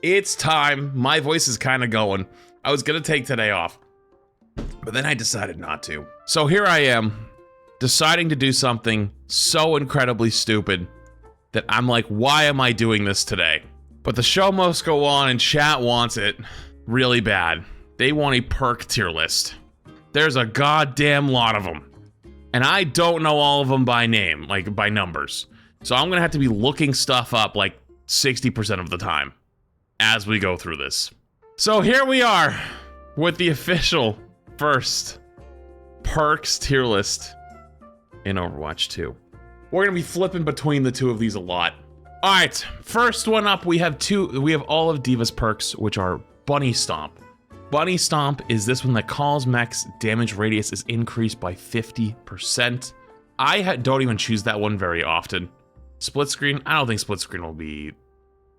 It's time. My voice is kind of going. I was gonna take today off, but then I decided not to. So here I am, deciding to do something so incredibly stupid that I'm like, why am I doing this today? But the show must go on and chat wants it really bad. They want a perk tier list. There's a goddamn lot of them. And I don't know all of them by name, like by numbers. So I'm gonna have to be looking stuff up like 60% of the time as we go through this. So here we are with the official first perks tier list in Overwatch 2. We're gonna be flipping between the two of these a lot. All right, first one up, we have all of D.Va's perks, which are Bunny Stomp. Bunny Stomp is this one that calls mech's damage radius is increased by 50%. I don't even choose that one very often. Split screen, I don't think split screen will be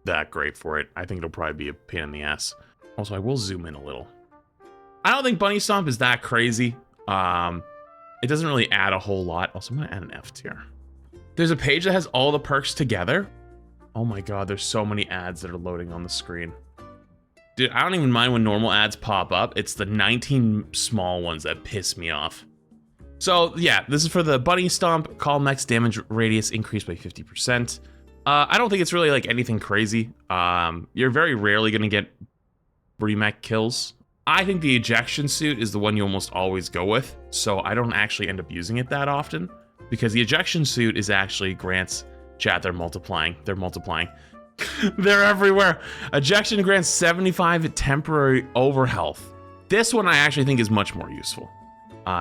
that great for it. I think it'll probably be a pain in the ass. Also, I will zoom in a little. I don't think Bunny Stomp is that crazy. It doesn't really add a whole lot. Also, I'm gonna add an F tier. There's a page that has all the perks together. Oh my god, there's so many ads that are loading on the screen. Dude, I don't even mind when normal ads pop up. It's the 19 small ones that piss me off. So yeah, this is for the Bunny Stomp, call mech's damage radius increased by 50%. I don't think it's really like anything crazy. You're very rarely gonna get remech kills. I think the ejection suit is the one you almost always go with, so I don't actually end up using it that often, because the ejection suit is actually grants, chat, they're multiplying. They're everywhere. Ejection grants 75 temporary overhealth. This one I actually think is much more useful.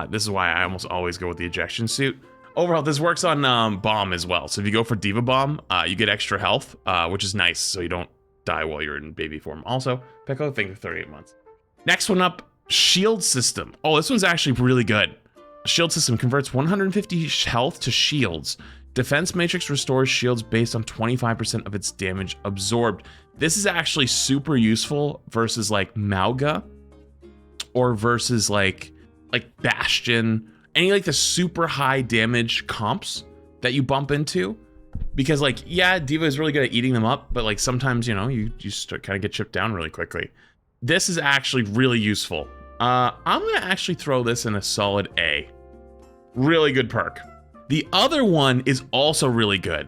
This is why I almost always go with the ejection suit. Overhealth, this works on bomb as well. So if you go for D.Va bomb, you get extra health, which is nice, so you don't die while you're in baby form. Also, Piccolo, thank you for 38 months. Next one up, shield system. Oh, this one's actually really good. Shield system converts 150 health to shields. Defense matrix restores shields based on 25% of its damage absorbed. This is actually super useful versus like Mauga or versus like Bastion, any like the super high damage comps that you bump into, because like, yeah, D.Va is really good at eating them up, but like sometimes, you know, you start kind of get chipped down really quickly. This is actually really useful. I'm gonna actually throw this in a solid A. Really good perk. The other one is also really good.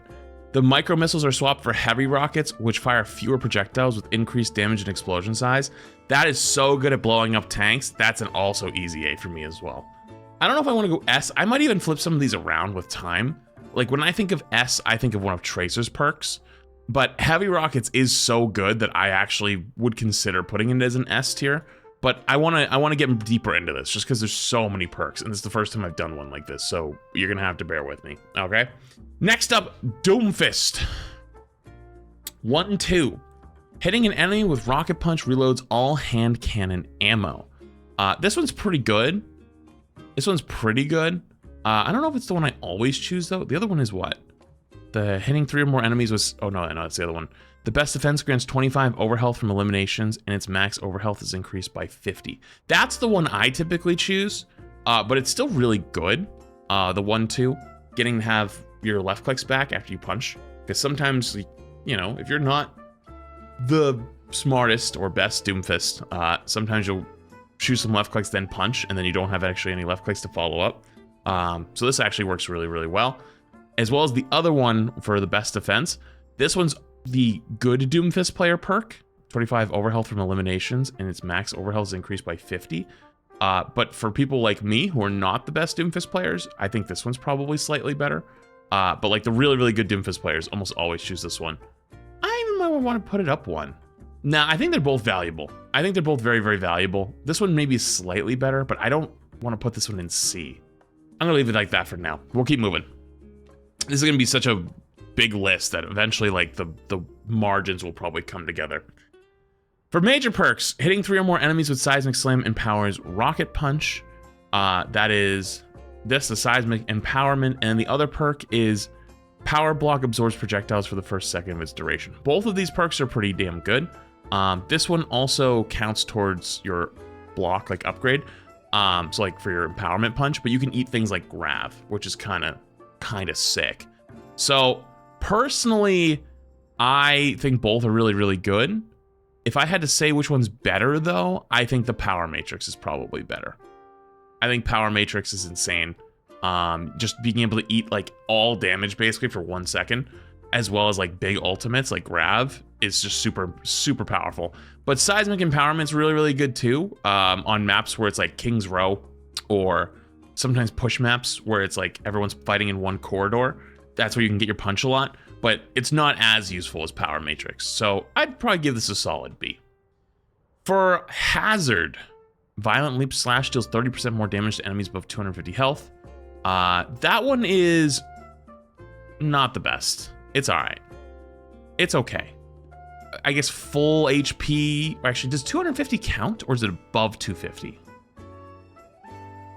The micro missiles are swapped for heavy rockets, which fire fewer projectiles with increased damage and explosion size. That is so good at blowing up tanks. That's an also easy A for me as well. I don't know if I want to go S. I might even flip some of these around with time. Like when I think of S, I think of one of Tracer's perks, but heavy rockets is so good that I actually would consider putting it as an S tier. But I want to get deeper into this just because there's so many perks, and this is the first time I've done one like this, so you're gonna have to bear with me. Okay. Next up, Doomfist. 1 and 2. Hitting an enemy with rocket punch reloads all hand cannon ammo. This one's pretty good. I don't know if it's the one I always choose though. The other one is what? The hitting 3 or more enemies was, oh no, that's the other one. The best defense grants 25 overhealth from eliminations, and its max overhealth is increased by 50. That's the one I typically choose, but it's still really good. The 1-2, getting to have your left clicks back after you punch, because sometimes, you know, if you're not the smartest or best Doomfist, sometimes you'll shoot some left clicks, then punch, and then you don't have actually any left clicks to follow up. So this actually works really, really well. As well as the other one for the best defense. This one's the good Doomfist player perk, 25 overhealth from eliminations, and its max overhealth is increased by 50. But for people like me who are not the best Doomfist players, I think this one's probably slightly better. But like the really, really good Doomfist players almost always choose this one. I even might want to put it up one. Nah, I think they're both valuable. I think they're both very, very valuable. This one may be slightly better, but I don't want to put this one in C. I'm gonna leave it like that for now. We'll keep moving. This is gonna be such a big list that eventually like the margins will probably come together. For major perks, hitting 3 or more enemies with seismic slam empowers rocket punch. That is this, the seismic empowerment, and the other perk is power block absorbs projectiles for the first second of its duration. Both of these perks are pretty damn good. This one also counts towards your block like upgrade. So like for your empowerment punch, but you can eat things like grav, which is kind of sick. So personally, I think both are really, really good. If I had to say which one's better, though, I think the Power Matrix is probably better. I think Power Matrix is insane. Just being able to eat like all damage basically for 1 second, as well as like big ultimates like Grav is just super, super powerful. But Seismic Empowerment's really, really good too. On maps where it's like King's Row, or sometimes push maps where it's like everyone's fighting in one corridor. That's where you can get your punch a lot, but it's not as useful as Power Matrix. So I'd probably give this a solid B. For Hazard, Violent Leap Slash deals 30% more damage to enemies above 250 health. That one is not the best. It's all right. It's okay. I guess full HP, actually, does 250 count, or is it above 250?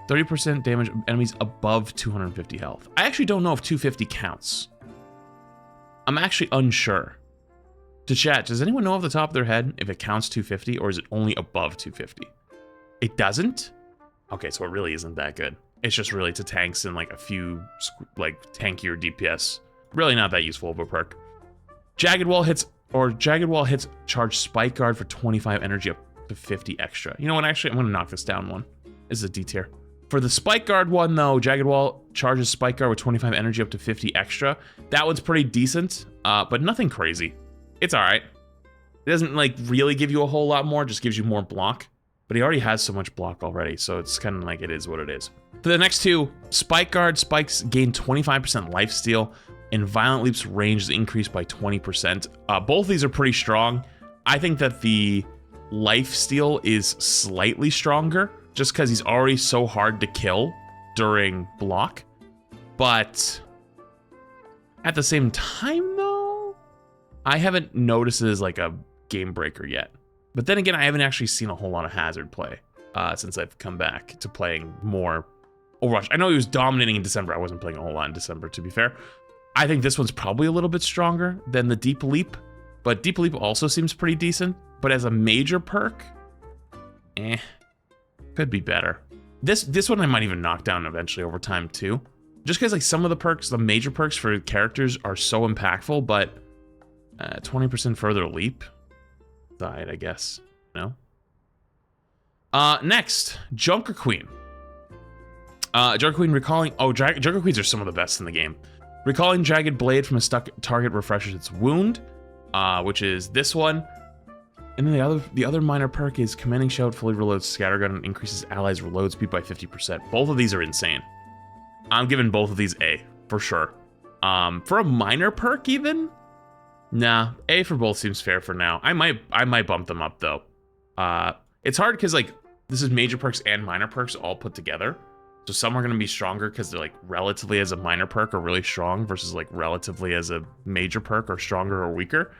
30% damage enemies above 250 health. I actually don't know if 250 counts. I'm actually unsure. To chat, does anyone know off the top of their head if it counts 250 or is it only above 250? It doesn't? Okay, so it really isn't that good. It's just really to tanks and like a few like tankier DPS. Really not that useful of a perk. Jagged Wall hits charge Spike Guard for 25 energy up to 50 extra. You know what, actually, I'm gonna knock this down one. This is a D tier. For the Spike Guard one, though, Jagged Wall charges Spike Guard with 25 energy up to 50 extra. That one's pretty decent, but nothing crazy. It's all right. It doesn't, like, really give you a whole lot more, just gives you more block. But he already has so much block already, so it's kind of like it is what it is. For the next two, Spike Guard spikes gain 25% lifesteal, and Violent Leap's range is increased by 20%. Both of these are pretty strong. I think that the lifesteal is slightly stronger, just because he's already so hard to kill during block. But at the same time, though, I haven't noticed it as like a game breaker yet. But then again, I haven't actually seen a whole lot of Hazard play since I've come back to playing more Overwatch. I know he was dominating in December. I wasn't playing a whole lot in December, to be fair. I think this one's probably a little bit stronger than the Deep Leap, but Deep Leap also seems pretty decent. But as a major perk, could be better. This one I might even knock down eventually over time too. Just because like some of the perks, the major perks for characters are so impactful, but 20% further leap side, I guess. No? Next, Junker Queen. Junker Queen recalling... Oh, Junker Queens are some of the best in the game. Recalling Jagged Blade from a stuck target refreshes its wound, which is this one. And then the other minor perk is Commanding Shout fully reloads Scattergun and increases allies' reload speed by 50%. Both of these are insane. I'm giving both of these A, for sure. For a minor perk even? Nah, A for both seems fair for now. I might bump them up though. It's hard because like this is major perks and minor perks all put together. So some are going to be stronger because they're like relatively as a minor perk are really strong versus like relatively as a major perk are stronger or weaker.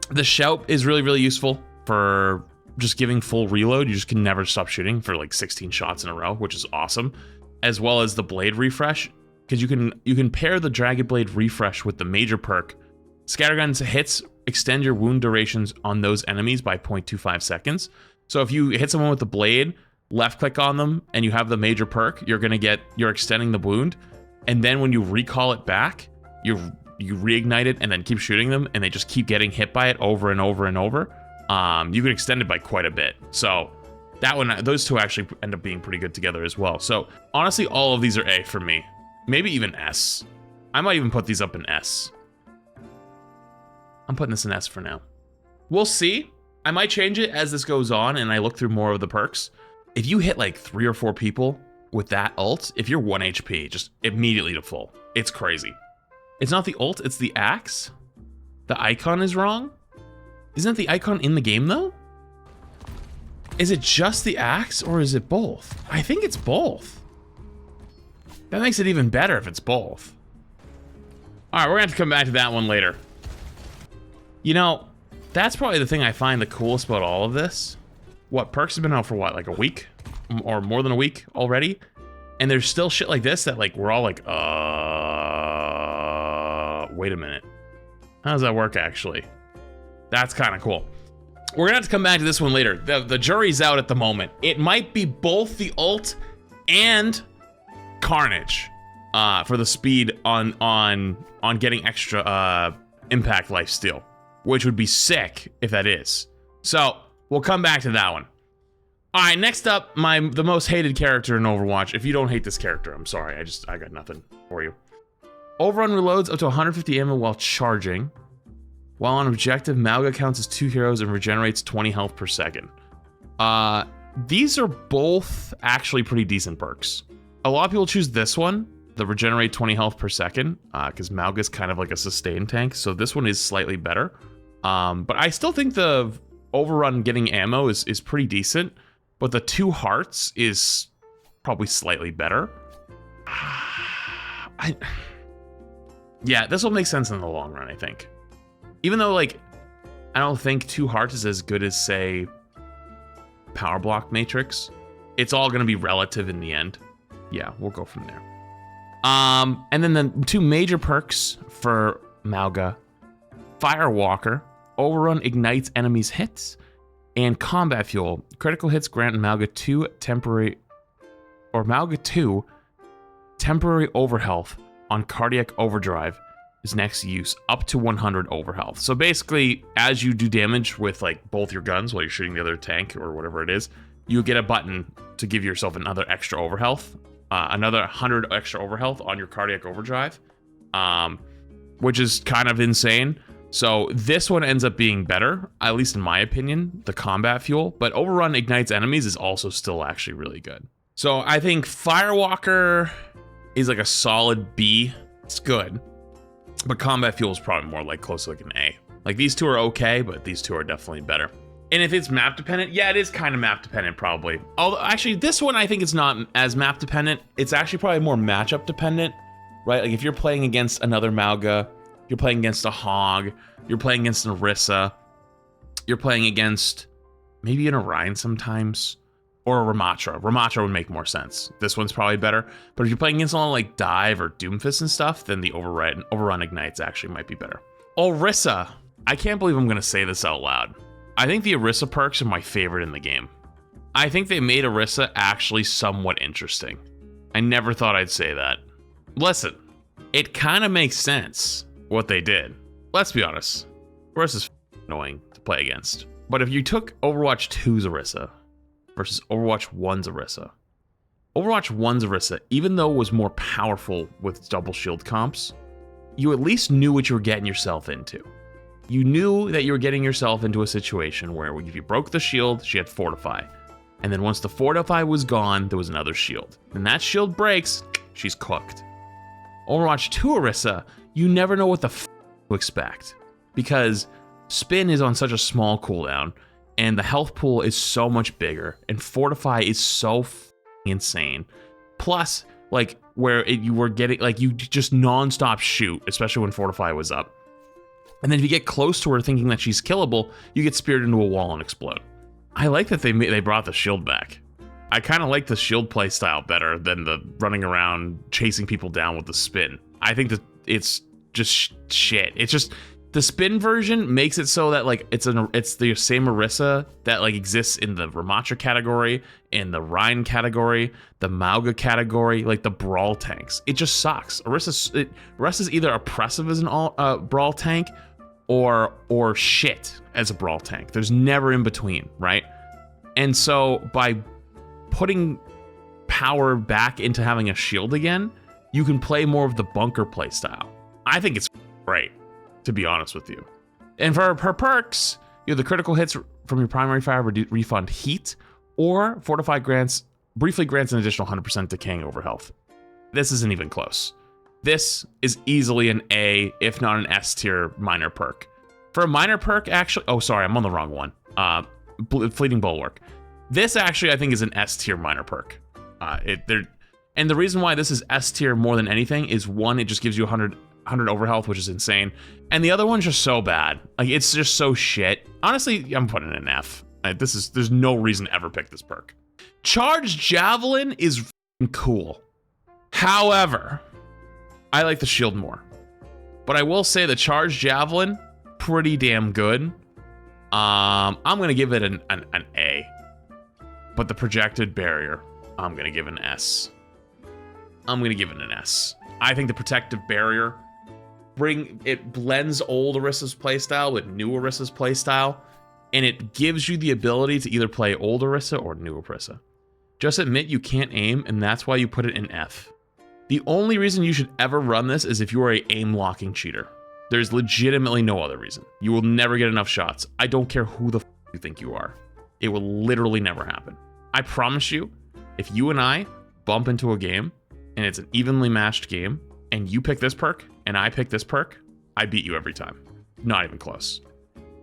The Shout is really, really useful for just giving full reload. You just can never stop shooting for like 16 shots in a row, which is awesome. As well as the Blade Refresh, because you can pair the Jagged Blade Refresh with the major perk. Scattergun's hits extend your wound durations on those enemies by 0.25 seconds. So if you hit someone with the blade, left click on them, and you have the major perk, you're extending the wound. And then when you recall it back, you reignite it and then keep shooting them, and they just keep getting hit by it over and over and over. You can extend it by quite a bit. So that one, those two actually end up being pretty good together as well. So honestly, all of these are A for me. Maybe even S. I might even put these up in S. I'm putting this in S for now. We'll see. I might change it as this goes on and I look through more of the perks. If you hit like 3 or 4 people with that ult, if you're 1 HP, just immediately to full. It's crazy. It's not the ult, it's the axe. The icon is wrong. Isn't it the icon in the game though? Is it just the axe or is it both? I think it's both. That makes it even better if it's both. All right, we're gonna have to come back to that one later. You know, that's probably the thing I find the coolest about all of this. What, perks have been out for what, like a week? Or more than a week already? And there's still shit like this that like, we're all like, wait a minute. How does that work actually? That's kind of cool. We're gonna have to come back to this one later. The jury's out at the moment. It might be both the ult and Carnage for the speed on getting extra impact lifesteal, which would be sick if that is. So we'll come back to that one. All right, next up, the most hated character in Overwatch. If you don't hate this character, I'm sorry. I got nothing for you. Overrun reloads up to 150 ammo while charging. While on objective, Mauga counts as 2 heroes and regenerates 20 health per second. These are both actually pretty decent perks. A lot of people choose this one, the regenerate 20 health per second, because Mauga's kind of like a sustain tank, so this one is slightly better. But I still think the Overrun getting ammo is pretty decent, but the 2 hearts is probably slightly better. Yeah, this will make sense in the long run, I think. Even though, like, I don't think 2 hearts is as good as, say, Power Block Matrix. It's all going to be relative in the end. Yeah, we'll go from there. And then the 2 major perks for Mauga. Firewalker. Overrun ignites enemies' hits. And Combat Fuel. Critical hits grant Mauga 2 temporary overhealth on Cardiac Overdrive is next use, up to 100 overhealth. So basically, as you do damage with like both your guns while you're shooting the other tank or whatever it is, you get a button to give yourself another extra overhealth, another 100 extra overhealth on your Cardiac Overdrive, which is kind of insane. So this one ends up being better, at least in my opinion, the Combat Fuel, but Overrun ignites enemies is also still actually really good. So I think Firewalker is like a solid B. It's good. But Combat Fuel is probably more like close to like an A. Like these 2 are okay, but these 2 are definitely better. And if it's map dependent, yeah, it is kind of map dependent probably. Although actually this one I think it's not as map dependent. It's actually probably more matchup dependent, right? Like if you're playing against another Mauga, you're playing against a Hog, you're playing against an Orisa, you're playing against maybe an Orion sometimes, or a Ramattra. Ramattra would make more sense. This one's probably better. But if you're playing against someone like Dive or Doomfist and stuff, then the Overrun Ignites actually might be better. Orisa. I can't believe I'm going to say this out loud. I think the Orisa perks are my favorite in the game. I think they made Orisa actually somewhat interesting. I never thought I'd say that. Listen, it kind of makes sense what they did. Let's be honest. Orisa's annoying to play against. But if you took Overwatch 2's Orisa versus Overwatch 1's Orisa. Overwatch 1's Orisa, even though it was more powerful with double shield comps, you at least knew what you were getting yourself into. You knew that you were getting yourself into a situation where if you broke the shield, she had Fortify. And then once the Fortify was gone, there was another shield. And that shield breaks, she's cooked. Overwatch 2 Orisa, you never know what the f to expect. Because Spin is on such a small cooldown, and the health pool is so much bigger, and Fortify is so insane. Plus, like, where you were getting, like, you just non-stop shoot, especially when Fortify was up. And then if you get close to her thinking that she's killable, you get speared into a wall and explode. I like that they brought the shield back. I kind of like the shield playstyle better than the running around chasing people down with the spin. I think that it's just shit. It's just... The spin version makes it so that like it's the same Orisa that like exists in the Ramattra category, in the Rein category, the Mauga category, like the brawl tanks. It just sucks. Orisa's either oppressive as an brawl tank or shit as a brawl tank. There's never in between, right? And so by putting power back into having a shield again, you can play more of the bunker play style. I think it's great, to be honest with you. And for her perks, you have the critical hits from your primary fire refund heat, or Fortify briefly grants an additional 100% decaying over health. This isn't even close. This is easily an A, if not an S tier minor perk. For a minor perk, actually, oh sorry, I'm on the wrong one. Fleeting Bulwark. This actually I think is an S tier minor perk. And the reason why this is S tier more than anything is one, it just gives you 100 overhealth, which is insane. And the other one's just so bad. Like, it's just so shit. Honestly, I'm putting it in F. There's no reason to ever pick this perk. Charged Javelin is cool. However, I like the shield more. But I will say the Charged Javelin, pretty damn good. I'm gonna give it an A. But the Projected Barrier, I'm gonna give it an S. I'm gonna give it an S. I think the Protective Barrier blends old Orisa's playstyle with new Orisa's playstyle, and it gives you the ability to either play old Orisa or new Orisa. Just admit you can't aim, and that's why you put it in F. The only reason you should ever run this is if you are a aim-locking cheater. There's legitimately no other reason. You will never get enough shots. I don't care who the f you think you are. It will literally never happen. I promise you, if you and I bump into a game, and it's an evenly matched game, and you pick this perk, and I pick this perk, I beat you every time. Not even close.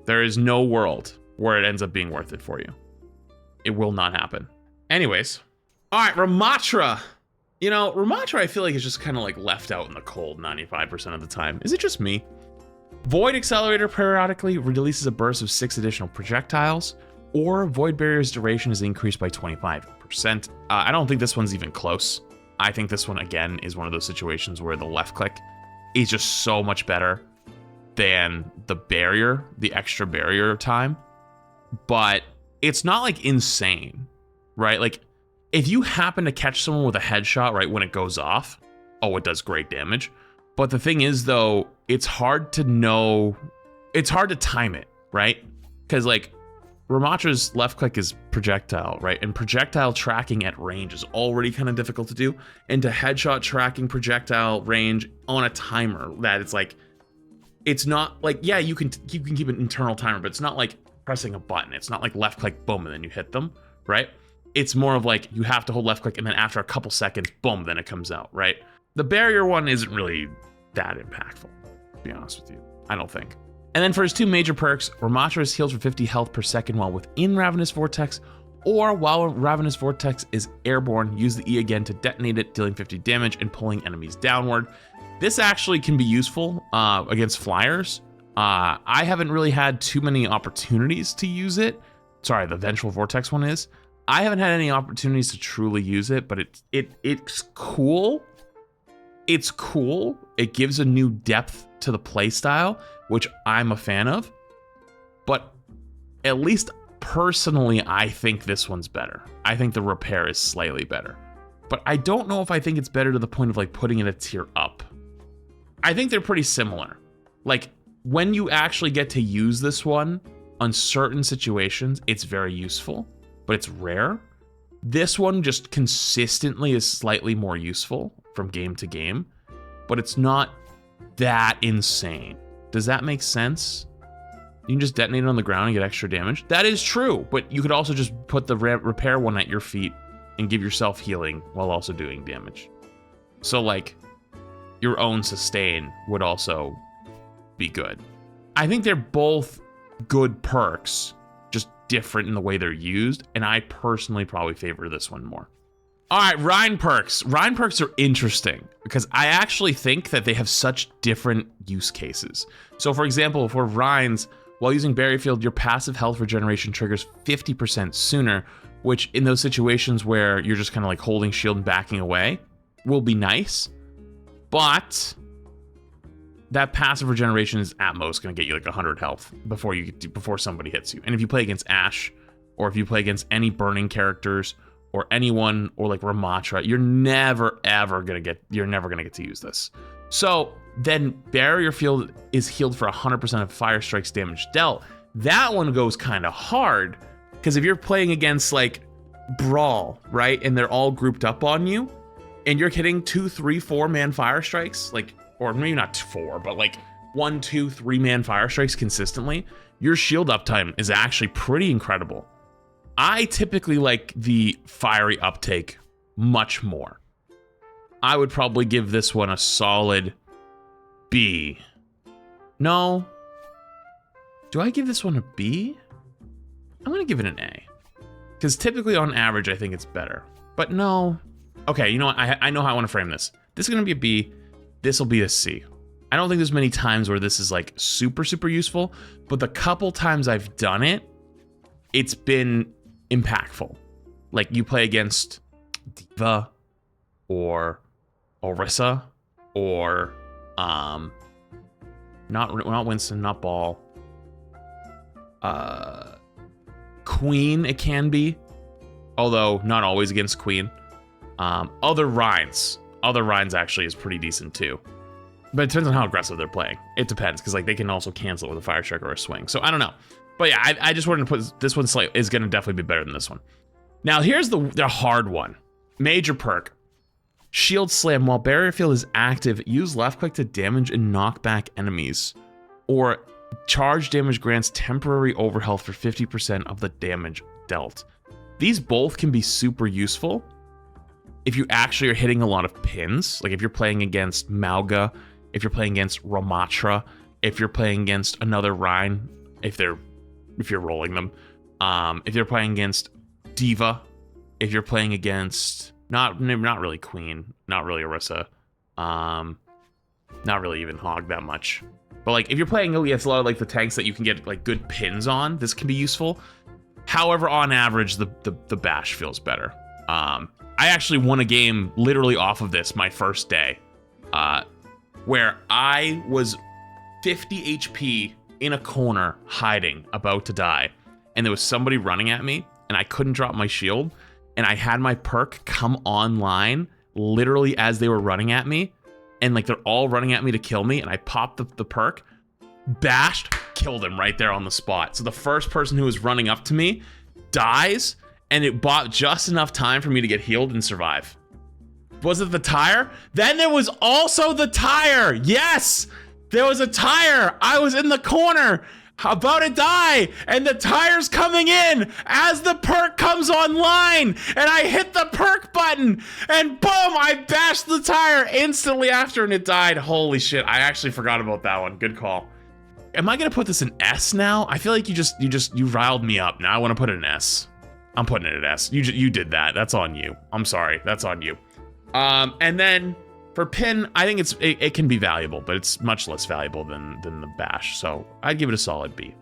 There is no world where it ends up being worth it for you. It will not happen. Anyways. All right, Ramattra. You know, Ramattra I feel like is just kind of like left out in the cold 95% of the time. Is it just me? Void Accelerator periodically releases a burst of 6 additional projectiles, or Void Barrier's duration is increased by 25%. I don't think this one's even close. I think this one, again, is one of those situations where the left click is just so much better than the barrier, the extra barrier time. But it's not like insane, right? Like if you happen to catch someone with a headshot right when it goes off, oh, it does great damage. But the thing is though, it's hard to know, it's hard to time it, right? Because like Ramattra's left click is projectile, right? And projectile tracking at range is already kind of difficult to do. And to headshot tracking projectile range on a timer that it's like, it's not like, yeah, you can keep an internal timer, but it's not like pressing a button. It's not like left click, boom, and then you hit them, right? It's more of like you have to hold left click and then after a couple seconds, boom, then it comes out, right? The barrier one isn't really that impactful, to be honest with you. I don't think. And then for his 2 major perks, Ramattra is healed for 50 health per second while within Ravenous Vortex, or while Ravenous Vortex is airborne, use the E again to detonate it, dealing 50 damage and pulling enemies downward. This actually can be useful against flyers. I haven't really had too many opportunities to use it. Sorry, the Vengeful Vortex one is. I haven't had any opportunities to truly use it, but it's cool. It's cool. It gives a new depth to the playstyle, which I'm a fan of. But at least personally, I think this one's better. I think the repair is slightly better. But I don't know if I think it's better to the point of like putting it a tier up. I think they're pretty similar. Like when you actually get to use this one on certain situations, it's very useful, but it's rare. This one just consistently is slightly more useful from game to game, but it's not that insane. Does that make sense? You can just detonate it on the ground and get extra damage. That is true, but you could also just put the repair one at your feet and give yourself healing while also doing damage. So like your own sustain would also be good. I think they're both good perks, just different in the way they're used, and I personally probably favor this one more. All right, Rein perks. Rein perks are interesting because I actually think that they have such different use cases. So for example, for Reins, while using Barrier Field, your passive health regeneration triggers 50% sooner, which in those situations where you're just kind of like holding shield and backing away will be nice. But that passive regeneration is at most going to get you like 100 health before somebody hits you. And if you play against Ashe, or if you play against any burning characters, or anyone, or like Ramattra, you're never gonna get to use this. So then Barrier Field is healed for 100% of fire strikes damage dealt. That one goes kind of hard, because if you're playing against like Brawl, right, and they're all grouped up on you, and you're hitting 2, 3, 4-man fire strikes, like, or maybe not 4, but like 1, 2, 3-man fire strikes consistently, your shield uptime is actually pretty incredible. I typically like the fiery uptake much more. I would probably give this one a solid B. No. Do I give this one a B? I'm going to give it an A. Because typically on average, I think it's better. But no. Okay, you know what? I know how I want to frame this. This is going to be a B. This will be a C. I don't think there's many times where this is like super, super useful. But the couple times I've done it, it's been impactful. Like you play against D.Va or Orisa or not Winston, not Ball. Queen, it can be, although not always against Queen. Other Reins actually is pretty decent too. But it depends on how aggressive they're playing. It depends, because like they can also cancel it with a fire strike or a swing. So I don't know. But yeah, I just wanted to put this one is going to definitely be better than this one. Now here's the hard one. Major perk. Shield Slam. While barrier field is active, use left click to damage and knock back enemies. Or charge damage grants temporary overhealth for 50% of the damage dealt. These both can be super useful if you actually are hitting a lot of pins. Like if you're playing against Mauga, if you're playing against Ramattra, if you're playing against another Rein, if you're rolling them, if you're playing against D.Va, if you're playing against not really Queen, not really Orisa, not really even Hog that much. But like if you're playing against a lot of like the tanks that you can get like good pins on, this can be useful. However, on average, the bash feels better. I actually won a game literally off of this my first day, where I was 50 HP in a corner hiding, about to die, and there was somebody running at me, and I couldn't drop my shield, and I had my perk come online literally as they were running at me, and like they're all running at me to kill me, and I popped the perk, bashed, killed him right there on the spot. So the first person who was running up to me dies, and it bought just enough time for me to get healed and survive. Was it the tire? Then there was also the tire. Yes, there was a tire. I was in the corner about to die, and the tire's coming in as the perk comes online, and I hit the perk button, and boom, I bashed the tire instantly after, and it died. Holy shit, I actually forgot about that one. Good call. Am I gonna put this in S now? I feel like you riled me up. Now I want to put it in S. I'm putting it in S. You did that. That's on you. I'm sorry. That's on you. And then for pin, I think it can be valuable, but it's much less valuable than the bash. So I'd give it a solid B.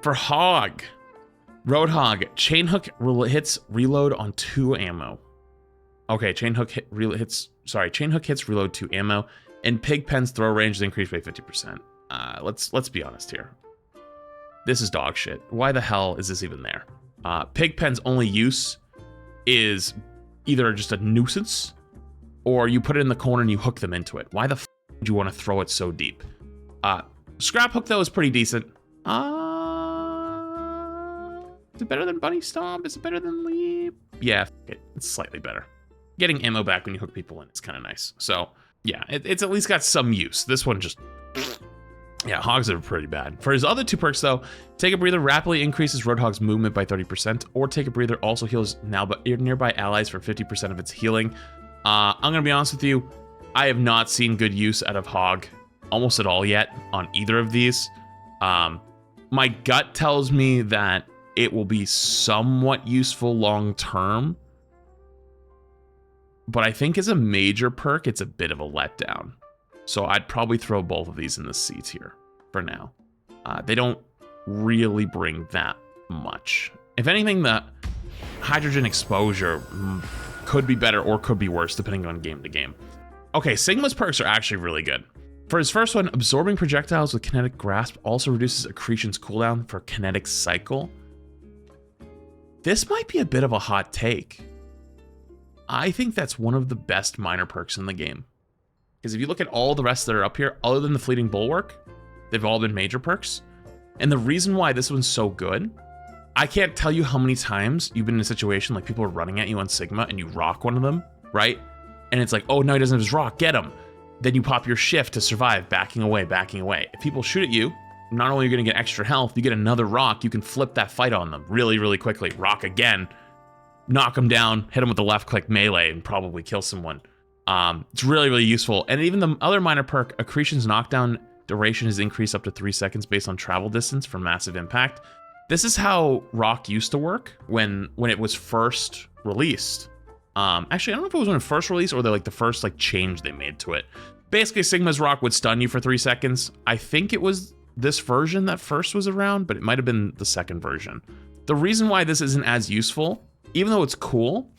For Hog, Roadhog, chain hook hits reload on 2 ammo. Okay, chain hook hits reload 2 ammo, and Pigpen's throw range is increased by 50%. Let's be honest here. This is dog shit. Why the hell is this even there? Pigpen's only use is either just a nuisance, or you put it in the corner and you hook them into it. Why the f would you want to throw it so deep? Scrap hook though is pretty decent. Is it better than Bunny Stomp? Is it better than Leap? Yeah, it's slightly better. Getting ammo back when you hook people in is kind of nice. So yeah, it's at least got some use. This one just, yeah, Hogs are pretty bad. For his other 2 perks though, Take a Breather rapidly increases Roadhog's movement by 30%, or Take a Breather also heals nearby allies for 50% of its healing. I'm gonna be honest with you, I have not seen good use out of Hog almost at all yet on either of these. My gut tells me that it will be somewhat useful long term, but I think as a major perk, it's a bit of a letdown. So I'd probably throw both of these in the C tier for now. They don't really bring that much. If anything, the hydrogen exposure could be better or could be worse depending on game to game. Okay, Sigma's perks are actually really good. For his first one, absorbing projectiles with kinetic grasp also reduces accretion's cooldown for kinetic cycle. This might be a bit of a hot take. I think that's one of the best minor perks in the game. Because if you look at all the rest that are up here, other than the fleeting bulwark, they've all been major perks. And the reason why this one's so good, I can't tell you how many times you've been in a situation like people are running at you on Sigma and you rock one of them, right? And it's like, oh no, he doesn't have his rock, get him. Then you pop your shift to survive, backing away, backing away. If people shoot at you, not only are you gonna get extra health, you get another rock, you can flip that fight on them really, really quickly. Rock again, knock them down, hit them with the left click melee and probably kill someone. It's really, really useful. And even the other minor perk, Accretion's knockdown duration is increased up to 3 seconds based on travel distance for massive impact. This is how Rock used to work when it was first released. Actually, I don't know if it was when it first released or the first change they made to it. Basically, Sigma's Rock would stun you for 3 seconds. I think it was this version that first was around, but it might have been the second version. The reason why this isn't as useful, even though it's cool,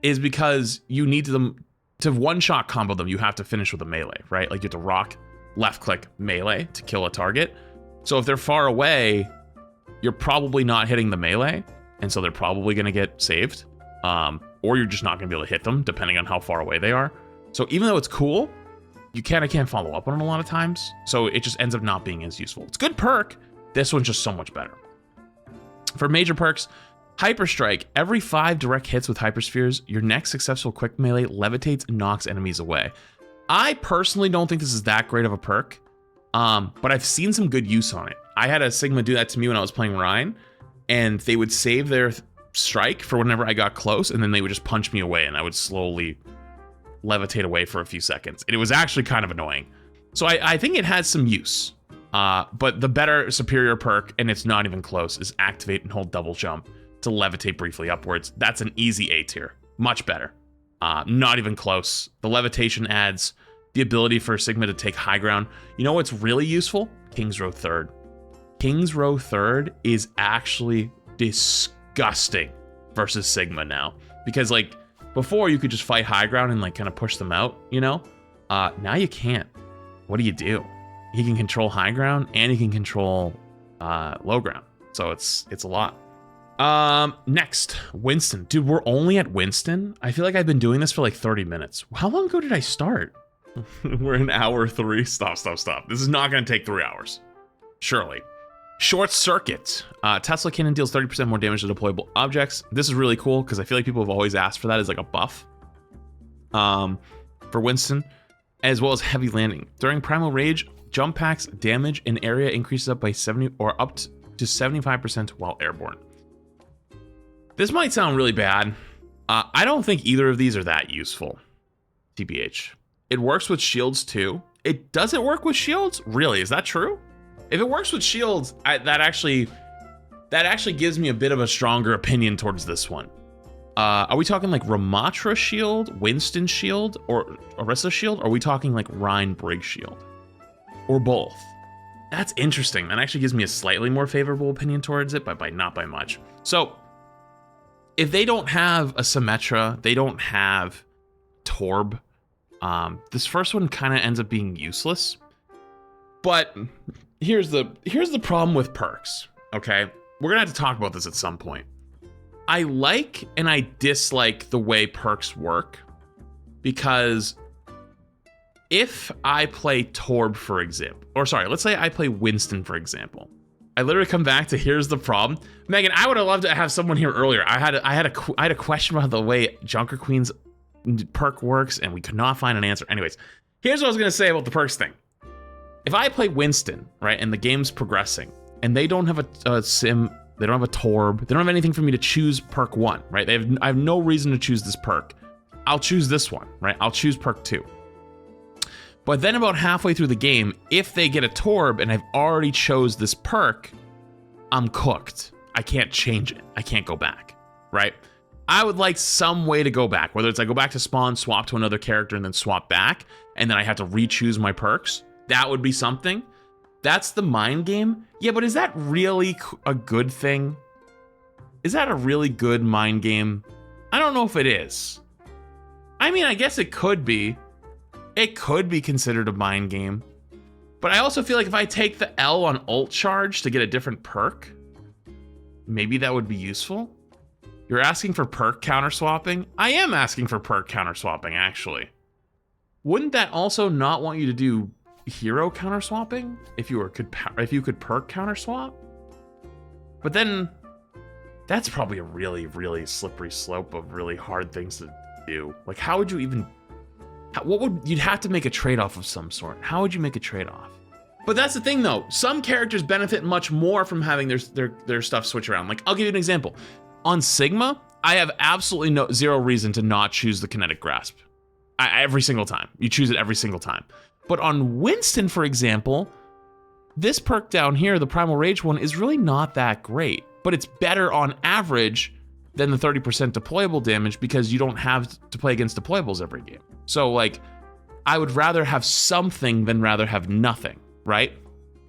is because you need them to one-shot combo them. You have to finish with a melee, right? Like you have to rock, left-click melee to kill a target. So if they're far away, you're probably not hitting the melee, and so they're probably going to get saved, or you're just not going to be able to hit them, depending on how far away they are. So even though it's cool, you can't follow up on it a lot of times, so it just ends up not being as useful. It's a good perk. This one's just so much better. For major perks, Hyper Strike. Every 5 direct hits with Hyperspheres, your next successful quick melee levitates and knocks enemies away. I personally don't think this is that great of a perk, but I've seen some good use on it. I had a Sigma do that to me when I was playing Rein, and they would save their strike for whenever I got close, and then they would just punch me away, and I would slowly levitate away for a few seconds. And it was actually kind of annoying. So I think it has some use. But the better superior perk, and it's not even close, is activate and hold double jump to levitate briefly upwards. That's an easy A tier. Much better. Not even close. The levitation adds the ability for Sigma to take high ground. You know what's really useful? King's Row Third. King's Row Third is actually disgusting versus Sigma now. Because like before you could just fight high ground and like kind of push them out, you know? Now you can't. What do? He can control high ground and he can control low ground. So it's a lot. Next, Winston. Dude, we're only at Winston. I feel like I've been doing this for like 30 minutes. How long ago did I start? We're in hour 3. Stop. This is not going to take 3 hours. Surely. Short Circuit. Tesla Cannon deals 30% more damage to deployable objects. This is really cool because I feel like people have always asked for that as like a buff. For Winston, as well as Heavy Landing. During Primal Rage, jump packs damage in area increases up by 70 or up to 75% while airborne. This might sound really bad. I don't think either of these are that useful. TBH. It works with shields too. Does it work with shields? Really, is that true? If it works with shields, that actually gives me a bit of a stronger opinion towards this one. Are we talking like Ramattra shield, Winston shield, or Orisa shield? Or are we talking like Rein Brig shield? Or both? That's interesting. That actually gives me a slightly more favorable opinion towards it, but not by much. So, if they don't have a Symmetra, they don't have Torb, this first one kind of ends up being useless. But here's the problem with perks, okay? We're gonna have to talk about this at some point. I like and I dislike the way perks work, because if I play Torb, for example, or sorry, let's say I play Winston, for example. I literally come back to here's the problem. Megan, I would have loved to have someone here earlier. I had a question about the way Junker Queen's perk works, and we could not find an answer. Anyways, here's what I was gonna say about the perks thing. If I play Winston, right, and the game's progressing, and they don't have a sim, they don't have a Torb, they don't have anything for me to choose perk 1, right? I have no reason to choose this perk. I'll choose this one, right? I'll choose perk 2. But then about halfway through the game, if they get a Torb and I've already chose this perk, I'm cooked. I can't change it. I can't go back, right? I would like some way to go back, whether it's I go back to spawn, swap to another character, and then swap back, and then I have to re-choose my perks. That would be something. That's the mind game. Yeah, but is that really a good thing? Is that a really good mind game? I don't know if it is. I mean, I guess it could be. It could be considered a mind game. But I also feel like if I take the L on ult charge to get a different perk, maybe that would be useful. You're asking for perk counter swapping? I am asking for perk counter swapping, actually. Wouldn't that also not want you to do hero counter swapping if you could perk counter swap? But then that's probably a really, really slippery slope of really hard things to do. Like, how would you even... you'd have to make a trade-off of some sort. How would you make a trade-off? But that's the thing, though. Some characters benefit much more from having their stuff switch around. Like, I'll give you an example. On Sigma, I have absolutely zero reason to not choose the Kinetic Grasp. Every single time. You choose it every single time. But on Winston, for example, this perk down here, the Primal Rage one, is really not that great. But it's better on average than the 30% deployable damage because you don't have to play against deployables every game. So, like, I would rather have something than rather have nothing, right?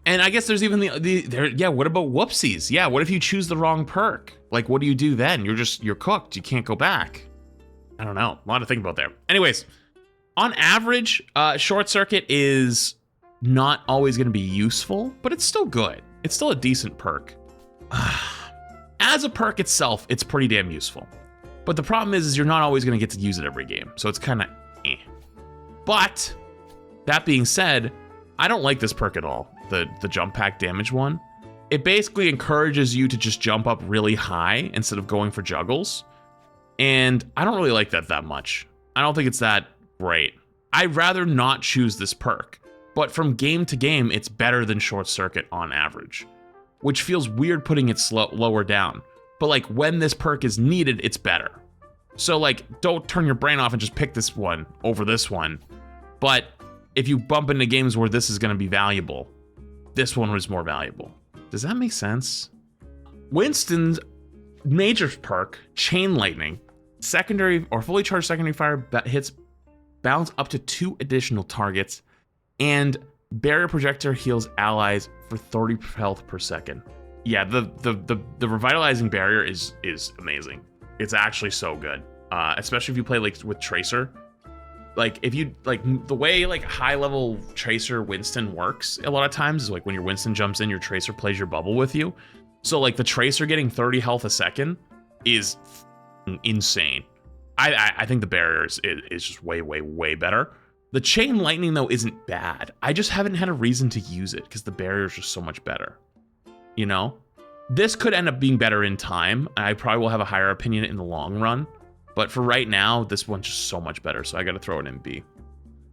And I guess there's even what about whoopsies? Yeah, what if you choose the wrong perk? Like, what do you do then? You're cooked. You can't go back. I don't know. A lot to think about there. Anyways, on average, Short Circuit is not always going to be useful, but it's still good. It's still a decent perk. As a perk itself, it's pretty damn useful. But the problem is you're not always going to get to use it every game. So it's kind of eh. But That being said, I don't like this perk at all, the jump pack damage one. It basically encourages you to just jump up really high instead of going for juggles. And I don't really like that much. I don't think it's that great. I'd rather not choose this perk. But from game to game, it's better than Short Circuit on average. Which feels weird putting it lower down. But like when this perk is needed, it's better. So like, don't turn your brain off and just pick this one over this one. But if you bump into games where this is going to be valuable, this one was more valuable. Does that make sense? Winston's major perk, Chain Lightning, secondary or fully charged secondary fire hits bounce up to 2 additional targets, and barrier projector heals allies for 30 health per second. Yeah, the revitalizing barrier is amazing. It's actually so good, especially if you play like with Tracer. Like if you like the way like high level Tracer Winston works a lot of times is like when your Winston jumps in, your Tracer plays your bubble with you. So like the Tracer getting 30 health a second is insane. I think the barrier is just way better. The Chain Lightning though isn't bad. I just haven't had a reason to use it because the barrier is just so much better. You know, this could end up being better in time. I probably will have a higher opinion in the long run. But for right now, this one's just so much better, so I gotta throw it in B.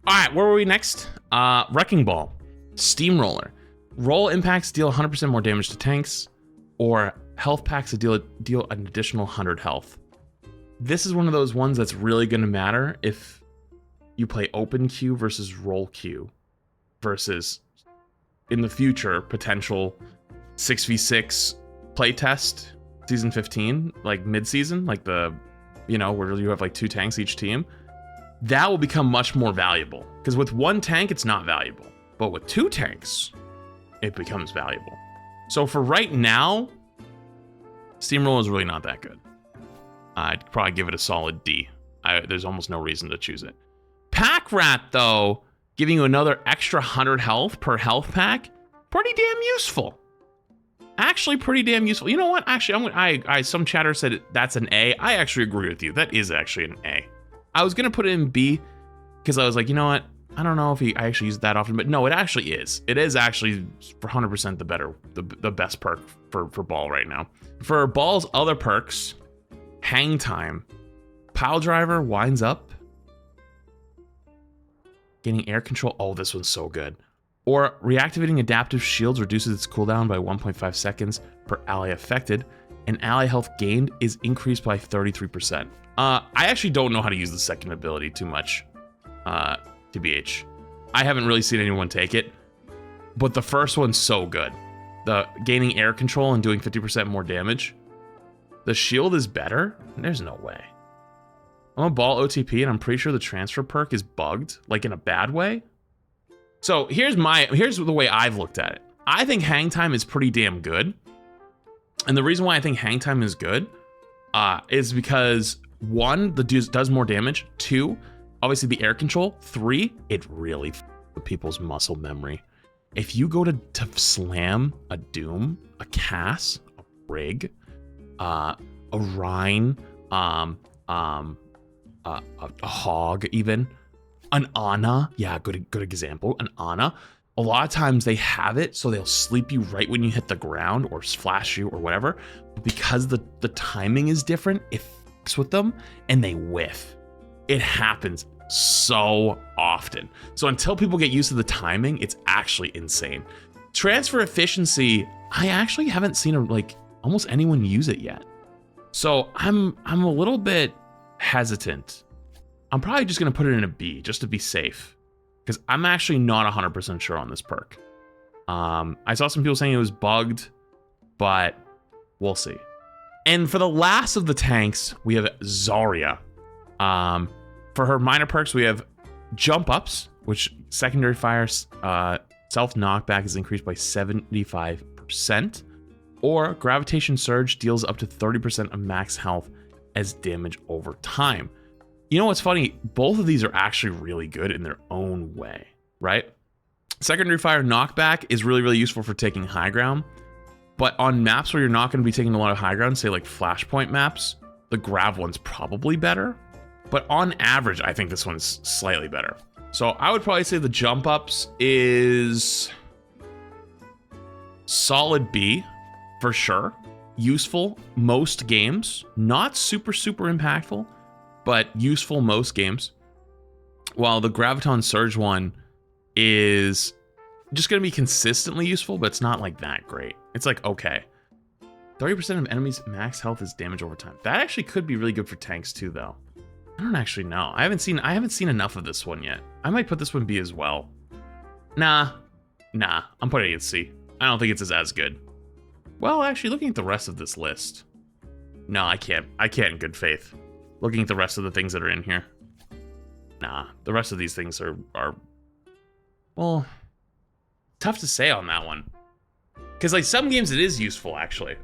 All right, where were we next? Wrecking Ball, Steamroller. Roll impacts deal 100% more damage to tanks, or health packs that deal an additional 100 health. This is one of those ones that's really gonna matter if you play open queue versus roll queue, versus in the future potential 6v6 playtest season 15, like mid-season, like the where you have like 2 tanks each team. That will become much more valuable because with 1 tank it's not valuable, but with 2 tanks it becomes valuable. So for right now, Steamroller is really not that good. I'd probably give it a solid D. There's almost no reason to choose it. Pack Rat though, giving you another extra 100 health per health pack, pretty damn useful. Actually pretty damn useful. You know what? Actually, some chatter said that's an A. I actually agree with you. That is actually an A. I was gonna put it in B because I was like, you know what? I don't know if I actually use it that often, but no, it actually is. It is actually for 100% the best perk for Ball right now. For Ball's other perks, Hang Time, Pile Driver winds up, gaining air control. Oh, this one's so good. Or reactivating adaptive shields reduces its cooldown by 1.5 seconds per ally affected, and ally health gained is increased by 33%. I actually don't know how to use the second ability too much, TBH. I haven't really seen anyone take it, but the first one's so good. The gaining air control and doing 50% more damage. The shield is better? There's no way. I'm a Ball OTP and I'm pretty sure the transfer perk is bugged, like in a bad way. So here's the way I've looked at it. I think Hang Time is pretty damn good. And the reason why I think Hang Time is good is because 1, the dude does more damage. 2, obviously the air control. 3, it really with people's muscle memory. If you go to slam a Doom, a Cass, a Rig, a Rein, a Hog even, an Ana, yeah, good example, an Ana. A lot of times they have it, so they'll sleep you right when you hit the ground or flash you or whatever. But because the timing is different, it fucks with them and they whiff. It happens so often. So until people get used to the timing, it's actually insane. Transfer efficiency, I actually haven't seen almost anyone use it yet. So I'm a little bit hesitant. I'm probably just going to put it in a B just to be safe because I'm actually not 100% sure on this perk. I saw some people saying it was bugged, but we'll see. And for the last of the tanks, we have Zarya. For her minor perks, we have Jump Ups, which secondary fire self knockback is increased by 75%, or Gravitation Surge deals up to 30% of max health as damage over time. You know what's funny? Both of these are actually really good in their own way, right? Secondary fire knockback is really useful for taking high ground, but on maps where you're not going to be taking a lot of high ground, say like Flashpoint maps, the Grav one's probably better, but on average, I think this one's slightly better. So I would probably say the jump ups is solid B for sure. Useful most games, not super impactful, but useful most games. While the Graviton Surge one is just going to be consistently useful, but it's not like that great. It's like, okay. 30% of enemies max health is damage over time. That actually could be really good for tanks too, though. I don't actually know. I haven't seen enough of this one yet. I might put this one B as well. Nah, I'm putting it in C. I don't think it's as good. Well, actually, looking at the rest of this list. No, I can't in good faith. Looking at the rest of the things that are in here. Nah, the rest of these things are well, tough to say on that one. Because like some games it is useful, actually.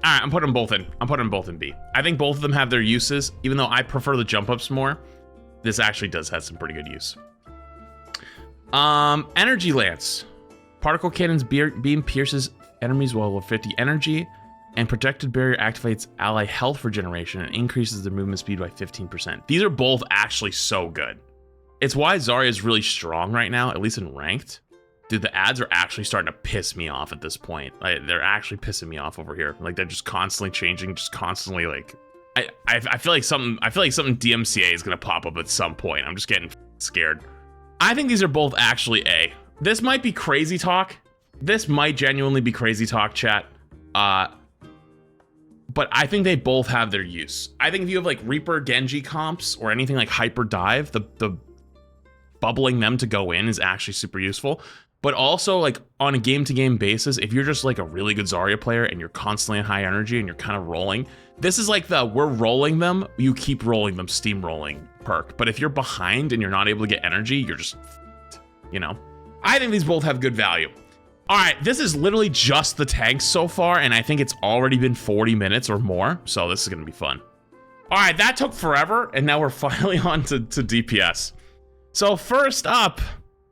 All right, I'm putting them both in. I'm putting them both in B. I think both of them have their uses. Even though I prefer the jump ups more, this actually does have some pretty good use. Energy Lance. Particle Cannon's beam pierces enemies while level 50 energy, and Protected Barrier activates ally health regeneration and increases their movement speed by 15%. These are both actually so good. It's why Zarya is really strong right now, at least in ranked. Dude, the ads are actually starting to piss me off at this point. They're actually pissing me off over here. Like they're just constantly changing, just constantly like. I feel like something DMCA is gonna pop up at some point. I'm just getting scared. I think these are both actually A. This might be crazy talk. This might genuinely be crazy talk, chat. But I think they both have their use. I think if you have like Reaper Genji comps or anything like Hyper Dive, the bubbling them to go in is actually super useful. But also, like, on a game-to-game basis, if you're just, like, a really good Zarya player and you're constantly in high energy and you're kind of rolling, this is like the we're rolling them, you keep rolling them, steamrolling perk. But if you're behind and you're not able to get energy, you're just, you know? I think these both have good value. All right, this is literally just the tanks so far, and I think it's already been 40 minutes or more, so this is going to be fun. All right, that took forever, and now we're finally on to DPS. So first up,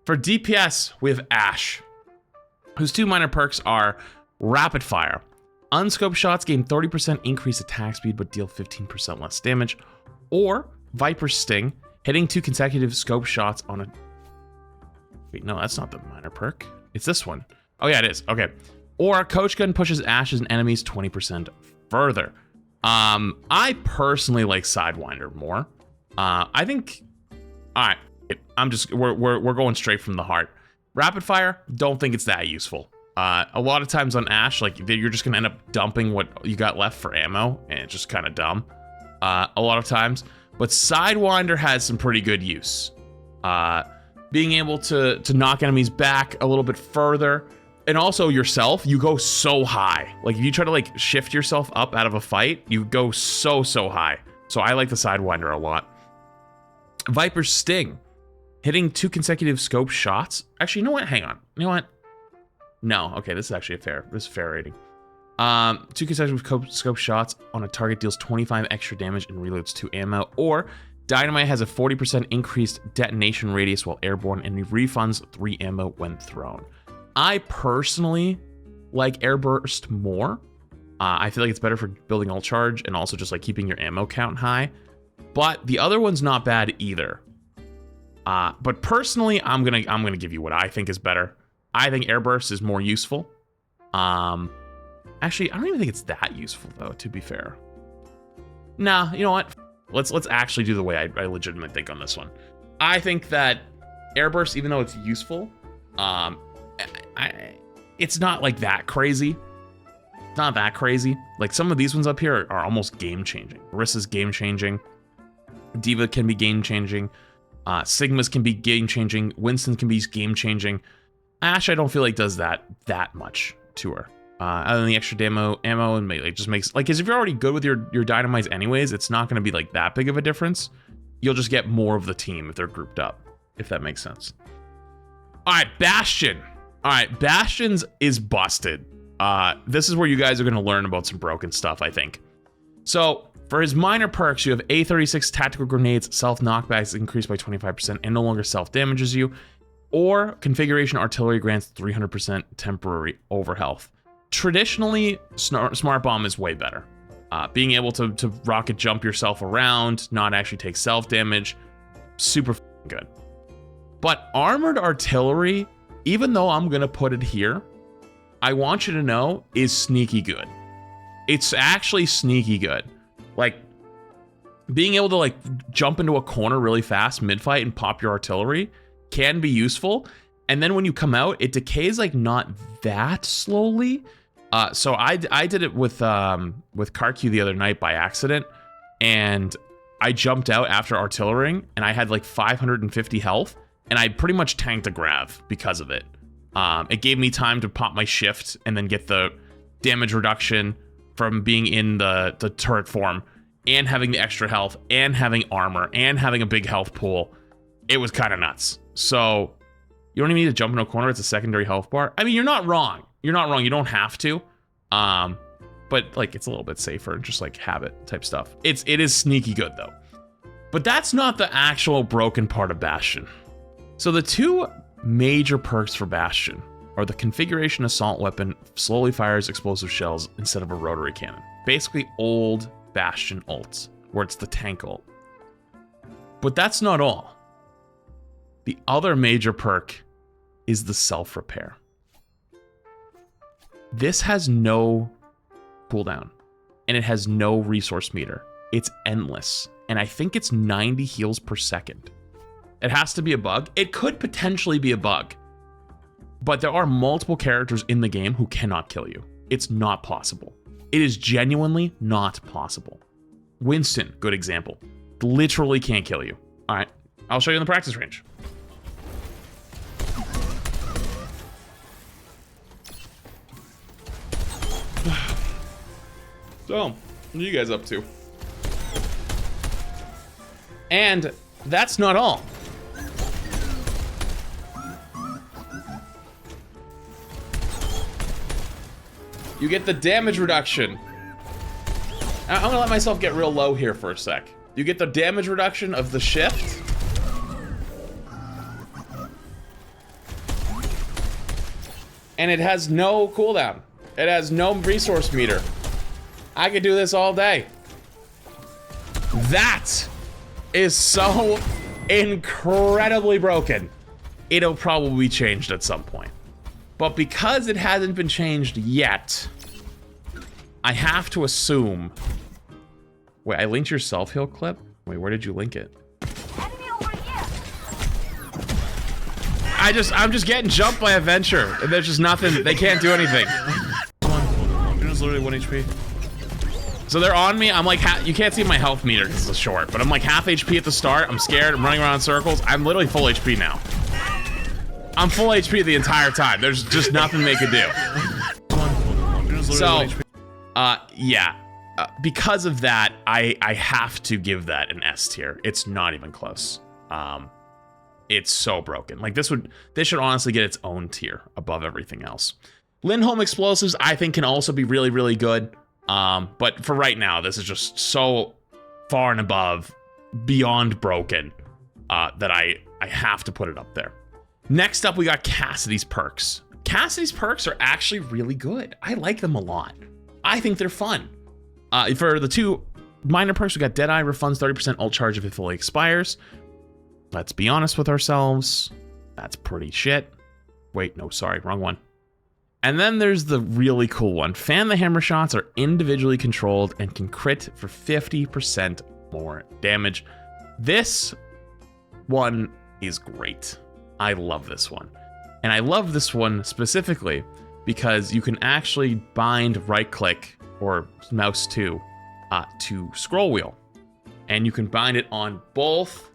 for DPS, we have Ashe, whose two minor perks are Rapid Fire. Unscoped shots gain 30% increased attack speed but deal 15% less damage. Or Viper's Sting, hitting 2 consecutive scope shots on a... Wait, no, that's not the minor perk. It's this one. Oh yeah, it is. Okay. Or Coach Gun pushes Ashe's enemies 20% further. I personally like Sidewinder more. I think... All right. We're going straight from the heart. Rapid Fire, don't think it's that useful. A lot of times on Ashe, like you're just gonna end up dumping what you got left for ammo, and it's just kind of dumb. A lot of times, but Sidewinder has some pretty good use. Being able to knock enemies back a little bit further, and also yourself, you go so high. Like if you try to like shift yourself up out of a fight, you go so high. So I like the Sidewinder a lot. Viper's Sting. Hitting 2 consecutive scope shots. Actually, you know what? Hang on. You know what? No. Okay, this is actually a fair rating. 2 consecutive scope shots on a target deals 25 extra damage and reloads 2 ammo. Or Dynamite has a 40% increased detonation radius while airborne and refunds 3 ammo when thrown. I personally like Airburst more. I feel like it's better for building ult charge and also just like keeping your ammo count high. But the other one's not bad either. But personally, I'm gonna give you what I think is better. I think Airburst is more useful. Actually, I don't even think it's that useful though, to be fair. Nah, you know what? Let's actually do the way I legitimately think on this one. I think that Airburst, even though it's useful, it's not like that crazy. It's not that crazy. Like some of these ones up here are almost game-changing. Orisa's game-changing. D.Va can be game-changing. Sigma's can be game-changing. Winston can be game-changing. Ashe, I don't feel like does that much to her. Other than the extra ammo and melee, just makes like, because if you're already good with your dynamites anyways, it's not going to be like that big of a difference. You'll just get more of the team if they're grouped up, if that makes sense. All right, Bastion. All right, Bastion's is busted. This is where you guys are going to learn about some broken stuff, I think. So for his minor perks, you have A36 tactical grenades, self knockbacks increased by 25% and no longer self damages you, or configuration artillery grants 300% temporary overhealth. Traditionally, Smart Bomb is way better. Being able to rocket jump yourself around, not actually take self damage, super good. But armored artillery, even though I'm gonna put it here, I want you to know is sneaky good. It's actually sneaky good. Like, being able to like jump into a corner really fast mid-fight and pop your artillery can be useful. And then when you come out, it decays like not that slowly. So I did it with Kiriko the other night by accident, and I jumped out after artillerying, and I had like 550 health, and I pretty much tanked a grav because of it. It gave me time to pop my shift and then get the damage reduction from being in the turret form and having the extra health and having armor and having a big health pool. It was kind of nuts. So you don't even need to jump into a corner. It's a secondary health bar. I mean, you're not wrong. You're not wrong. You don't have to. But like, it's a little bit safer, just like habit type stuff. It is sneaky good though. But that's not the actual broken part of Bastion. So the two major perks for Bastion are the configuration assault weapon slowly fires explosive shells instead of a rotary cannon. Basically old Bastion ults, where it's the tank ult. But that's not all. The other major perk is the self-repair. This has no cooldown, and it has no resource meter. It's endless, and I think it's 90 heals per second. It has to be a bug. It could potentially be a bug, but there are multiple characters in the game who cannot kill you. It's not possible. It is genuinely not possible. Winston, good example. Literally can't kill you. All right, I'll show you in the practice range. So, what are you guys up to? And that's not all. You get the damage reduction. I'm gonna let myself get real low here for a sec. You get the damage reduction of the shift. And it has no cooldown. It has no resource meter. I could do this all day. That is so incredibly broken. It'll probably be changed at some point. But because it hasn't been changed yet, I have to assume... Wait, I linked your self-heal clip? Wait, where did you link it? I'm just getting jumped by a Venture. There's just nothing, they can't do anything. Juno's literally 1 HP. So they're on me, I'm like, you can't see my health meter because it's short, but I'm like half HP at the start, I'm scared, I'm running around in circles, I'm literally full HP now. I'm full HP the entire time, there's just nothing they could do. So, yeah, because of that, I have to give that an S tier. It's not even close. It's so broken. Like this should honestly get its own tier above everything else. Lindholm explosives, I think, can also be really, really good. But for right now, this is just so far and above, beyond broken, that I have to put it up there. Next up, we got Cassidy's perks. Cassidy's perks are actually really good. I like them a lot. I think they're fun. For the two minor perks, we got Deadeye refunds 30% ult charge if it fully expires. Let's be honest with ourselves. That's pretty shit. Wait, no, sorry, wrong one. And then there's the really cool one. Fan the hammer shots are individually controlled and can crit for 50% more damage. This one is great. I love this one. And I love this one specifically because you can actually bind right click or mouse 2 to scroll wheel. And you can bind it on both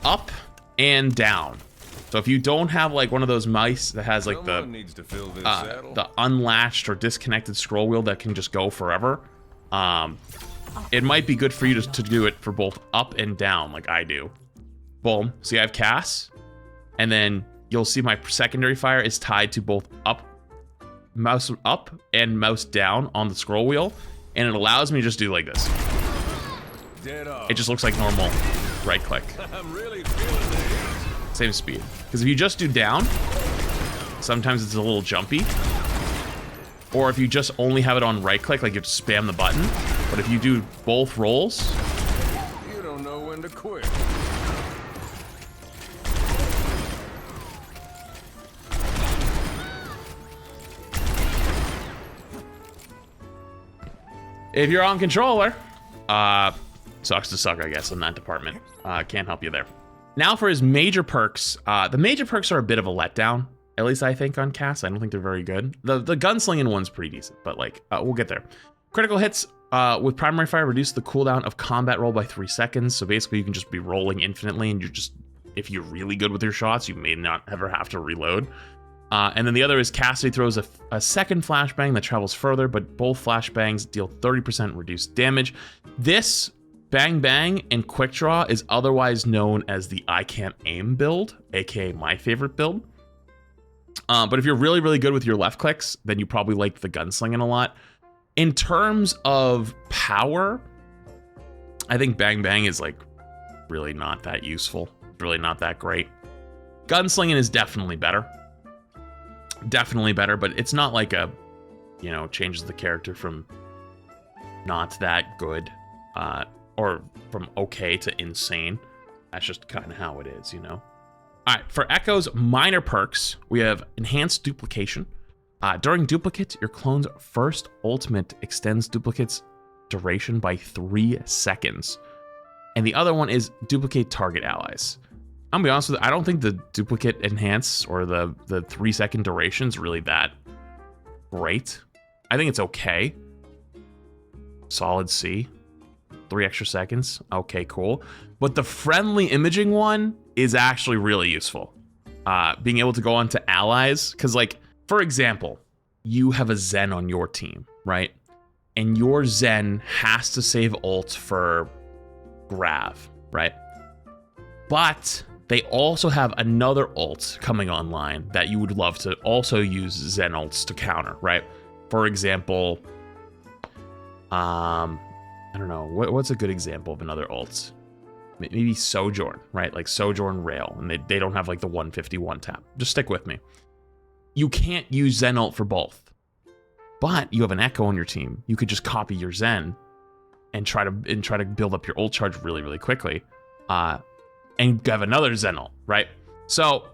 up and down. So if you don't have like one of those mice that has like the unlatched or disconnected scroll wheel that can just go forever, it might be good for you to do it for both up and down like I do. Boom. See, I have Cass, and then you'll see my secondary fire is tied to both mouse up and mouse down on the scroll wheel, and it allows me to just do like this. It just looks like normal right click. I'm really feeling it. Same speed. Because if you just do down, sometimes it's a little jumpy. Or if you just only have it on right click, like you have to spam the button. But if you do both rolls, you don't know when to quit. If you're on controller, sucks to suck, I guess, in that department. Can't help you there. Now for his major perks. The major perks are a bit of a letdown, at least I think, on Cass. I don't think they're very good. The gunslinging one's pretty decent, but like, we'll get there. Critical hits with primary fire reduce the cooldown of combat roll by 3 seconds. So basically you can just be rolling infinitely, and you're just, if you're really good with your shots, you may not ever have to reload. And then the other is Cassidy throws a second flashbang that travels further, but both flashbangs deal 30% reduced damage. This Bang Bang and Quick Draw is otherwise known as the I Can't Aim build, aka my favorite build. But if you're really, really good with your left clicks, then you probably like the gunslinging a lot. In terms of power, I think Bang Bang is like really not that useful. Really not that great. Gunslinging is definitely better. Definitely better, but it's not like a, you know, changes the character from not that good, or from okay to insane. That's just kind of how it is, you know? All right, for Echo's minor perks, we have Enhanced Duplication. During Duplicate, your clone's first ultimate extends Duplicate's duration by 3 seconds. And the other one is Duplicate Target Allies. I'm gonna be honest with you, I don't think the Duplicate Enhance or the 3 second duration's really that great. I think it's okay. Solid C. 3 extra seconds. Okay, cool. But the Friendly Imaging one is actually really useful. Being able to go on to allies, because like, for example, you have a Zen on your team, right? And your Zen has to save ult for Grav, right? But they also have another ult coming online that you would love to also use Zen ults to counter, right? For example, I don't know, what's a good example of another ult? Maybe Sojourn, right? Like Sojourn Rail, and they don't have like the 151 tap. Just stick with me. You can't use Zen ult for both, but you have an Echo on your team. You could just copy your Zen and try to build up your ult charge really, really quickly, and have another Zen ult, right? So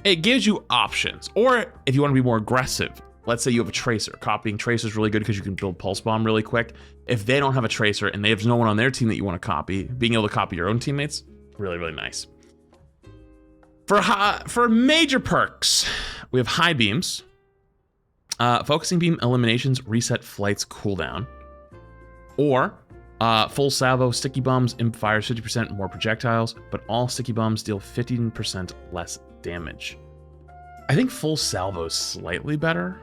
it gives you options. Or if you want to be more aggressive, let's say you have a Tracer. Copying Tracer is really good because you can build Pulse Bomb really quick. If they don't have a Tracer and they have no one on their team that you want to copy, being able to copy your own teammates, really, really nice. For major perks, we have High Beams. Focusing Beam eliminations reset Flight's cooldown. Or Full Salvo Sticky Bombs fires 50% more projectiles, but all Sticky Bombs deal 15% less damage. I think Full Salvo is slightly better,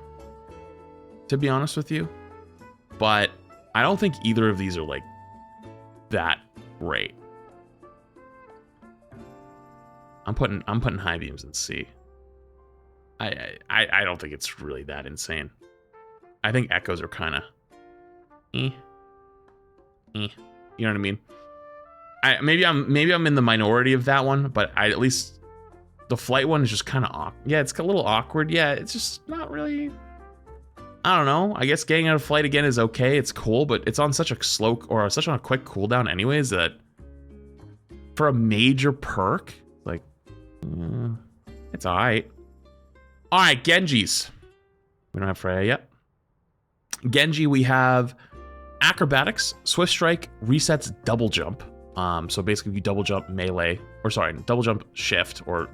to be honest with you, but I don't think either of these are like that great. I'm putting High Beams in C. I don't think it's really that insane. I think Echoes are kind of you know what I mean? Maybe I'm in the minority of that one, but at least the Flight one is just kind of awkward. Yeah, it's a little awkward. Yeah, it's just not really. I don't know. I guess getting out of Flight again is okay. It's cool, but it's on such a slow or such on a quick cooldown, anyways. That for a major perk, like, it's all right. All right, Genjis. We don't have Freya yet. Genji, we have Acrobatics. Swift Strike resets double jump. So basically, if you double jump melee, or sorry, double jump shift or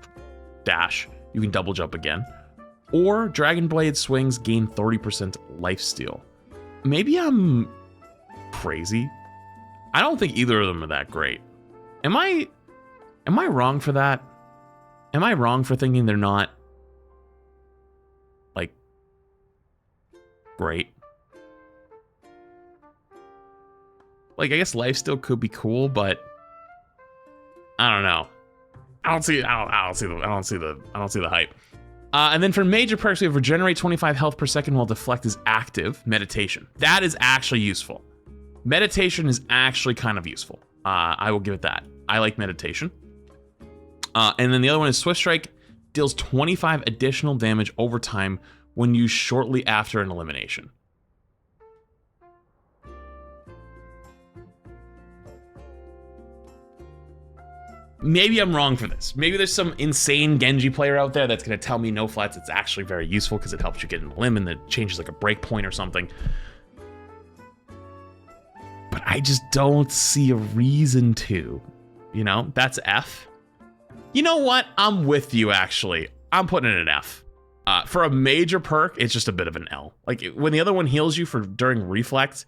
dash, you can double jump again. Or Dragon Blade swings gain 30% lifesteal. Maybe I'm crazy. I don't think either of them are that great. Am I wrong for that? Am I wrong for thinking they're not like great? Like, I guess lifesteal could be cool, but I don't know. I don't see the hype. And then for major perks, we have Regenerate 25 health per second while Deflect is active. Meditation. That is actually useful. Meditation is actually kind of useful. I will give it that. I like Meditation. And then the other one is Swift Strike. Deals 25 additional damage over time when used shortly after an elimination. Maybe I'm wrong for this. Maybe there's some insane Genji player out there that's going to tell me no flats. It's actually very useful because it helps you get in the limb and it changes like a break point or something. I just don't see a reason to. You know, that's F. You know what? I'm with you, actually. I'm putting it an F. For a major perk, it's just a bit of an L. Like, when the other one heals you for during reflect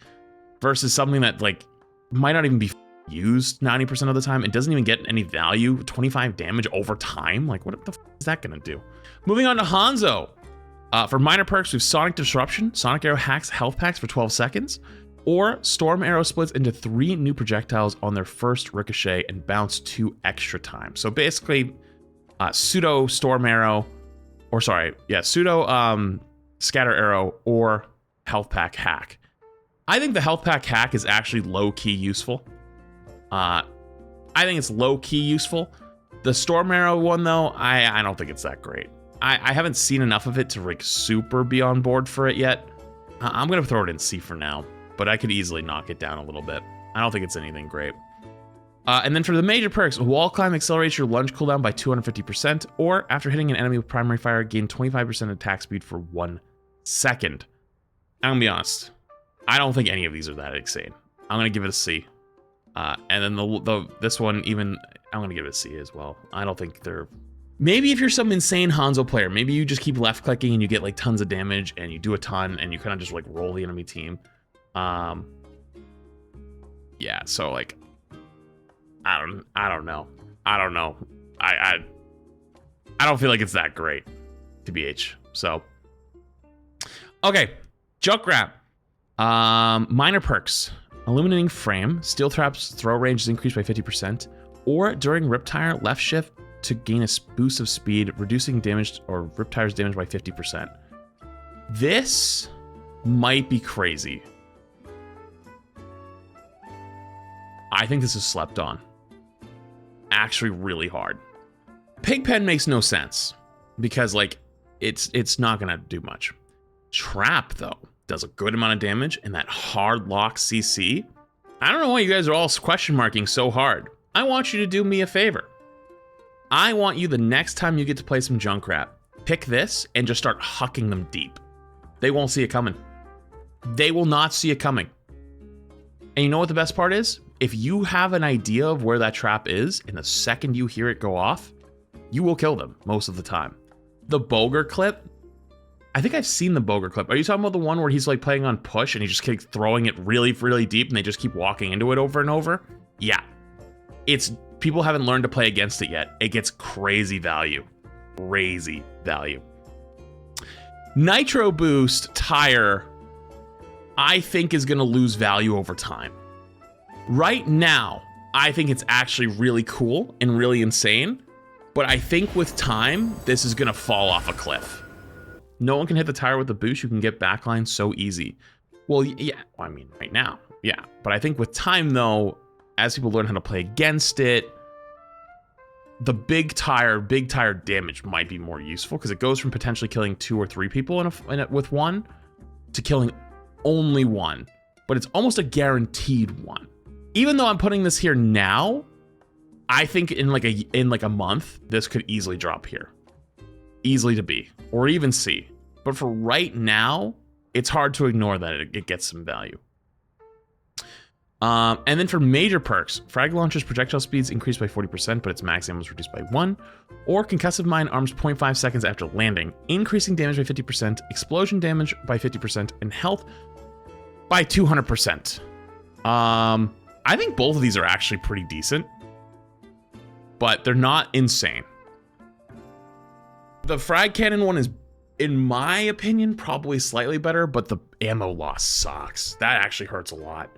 versus something that, like, might not even be used 90% of the time, it doesn't even get any value, 25 damage over time. Like, what the f is that gonna do? Moving on to Hanzo. For minor perks, we have Sonic Disruption. Sonic Arrow hacks health packs for 12 seconds. Or Storm Arrow splits into 3 new projectiles on their first ricochet and bounce 2 extra times. So basically, pseudo Storm Arrow, or sorry, yeah, pseudo Scatter Arrow or health pack hack. I think the health pack hack is actually low-key useful. I think it's low-key useful. The Storm Arrow one, though, I don't think it's that great. I haven't seen enough of it to like super be on board for it yet. I'm gonna throw it in C for now, but I could easily knock it down a little bit. I don't think it's anything great. And then for the major perks, Wall Climb accelerates your lunge cooldown by 250%, or after hitting an enemy with primary fire, gain 25% attack speed for 1 second. I'm gonna be honest, I don't think any of these are that insane. I'm gonna give it a C. And then this one, even, I'm gonna give it a C as well. I don't think they're... Maybe if you're some insane Hanzo player, maybe you just keep left clicking and you get like tons of damage and you do a ton and you kind of just like roll the enemy team. Yeah, so like, I don't know. I don't feel like it's that great, TBH. So, okay, Junkrat. Minor perks. Illuminating Frame. Steel Trap's throw range is increased by 50%. Or during Riptire, left shift to gain a boost of speed, reducing damage or Riptire's damage by 50%. This might be crazy. I think this is slept on. Actually really hard. Pigpen makes no sense because like it's not gonna do much. Trap though does a good amount of damage, and that hard lock CC. I don't know why you guys are all question marking so hard. I want you to do me a favor. I want you, the next time you get to play some Junkrat, pick this and just start hucking them deep. They won't see it coming. They will not see it coming. And you know what the best part is? If you have an idea of where that trap is, and the second you hear it go off, you will kill them most of the time. The Boger clip, I think I've seen the Boger clip. Are you talking about the one where he's like playing on push and he just keeps throwing it really, really deep and they just keep walking into it over and over? Yeah. People haven't learned to play against it yet. It gets crazy value. Crazy value. Nitro Boost Tire, I think is going to lose value over time. Right now, I think it's actually really cool and really insane, but I think with time, this is going to fall off a cliff. No one can hit the tire with the boost. You can get backline so easy. Well, yeah, I mean, right now, yeah. But I think with time, though, as people learn how to play against it, the big tire damage might be more useful because it goes from potentially killing 2 or 3 people with one to killing only one, but it's almost a guaranteed one. Even though I'm putting this here now, I think in like a month, this could easily drop here. Easily to B, or even C. But for right now, it's hard to ignore that it gets some value. And then for major perks, Frag Launcher's projectile speeds increased by 40%, but its max ammo is reduced by 1. Or Concussive Mine arms 0.5 seconds after landing, increasing damage by 50%, explosion damage by 50%, and health by 200%. I think both of these are actually pretty decent, but they're not insane. The Frag Cannon one is, in my opinion, probably slightly better, but the ammo loss sucks. That actually hurts a lot.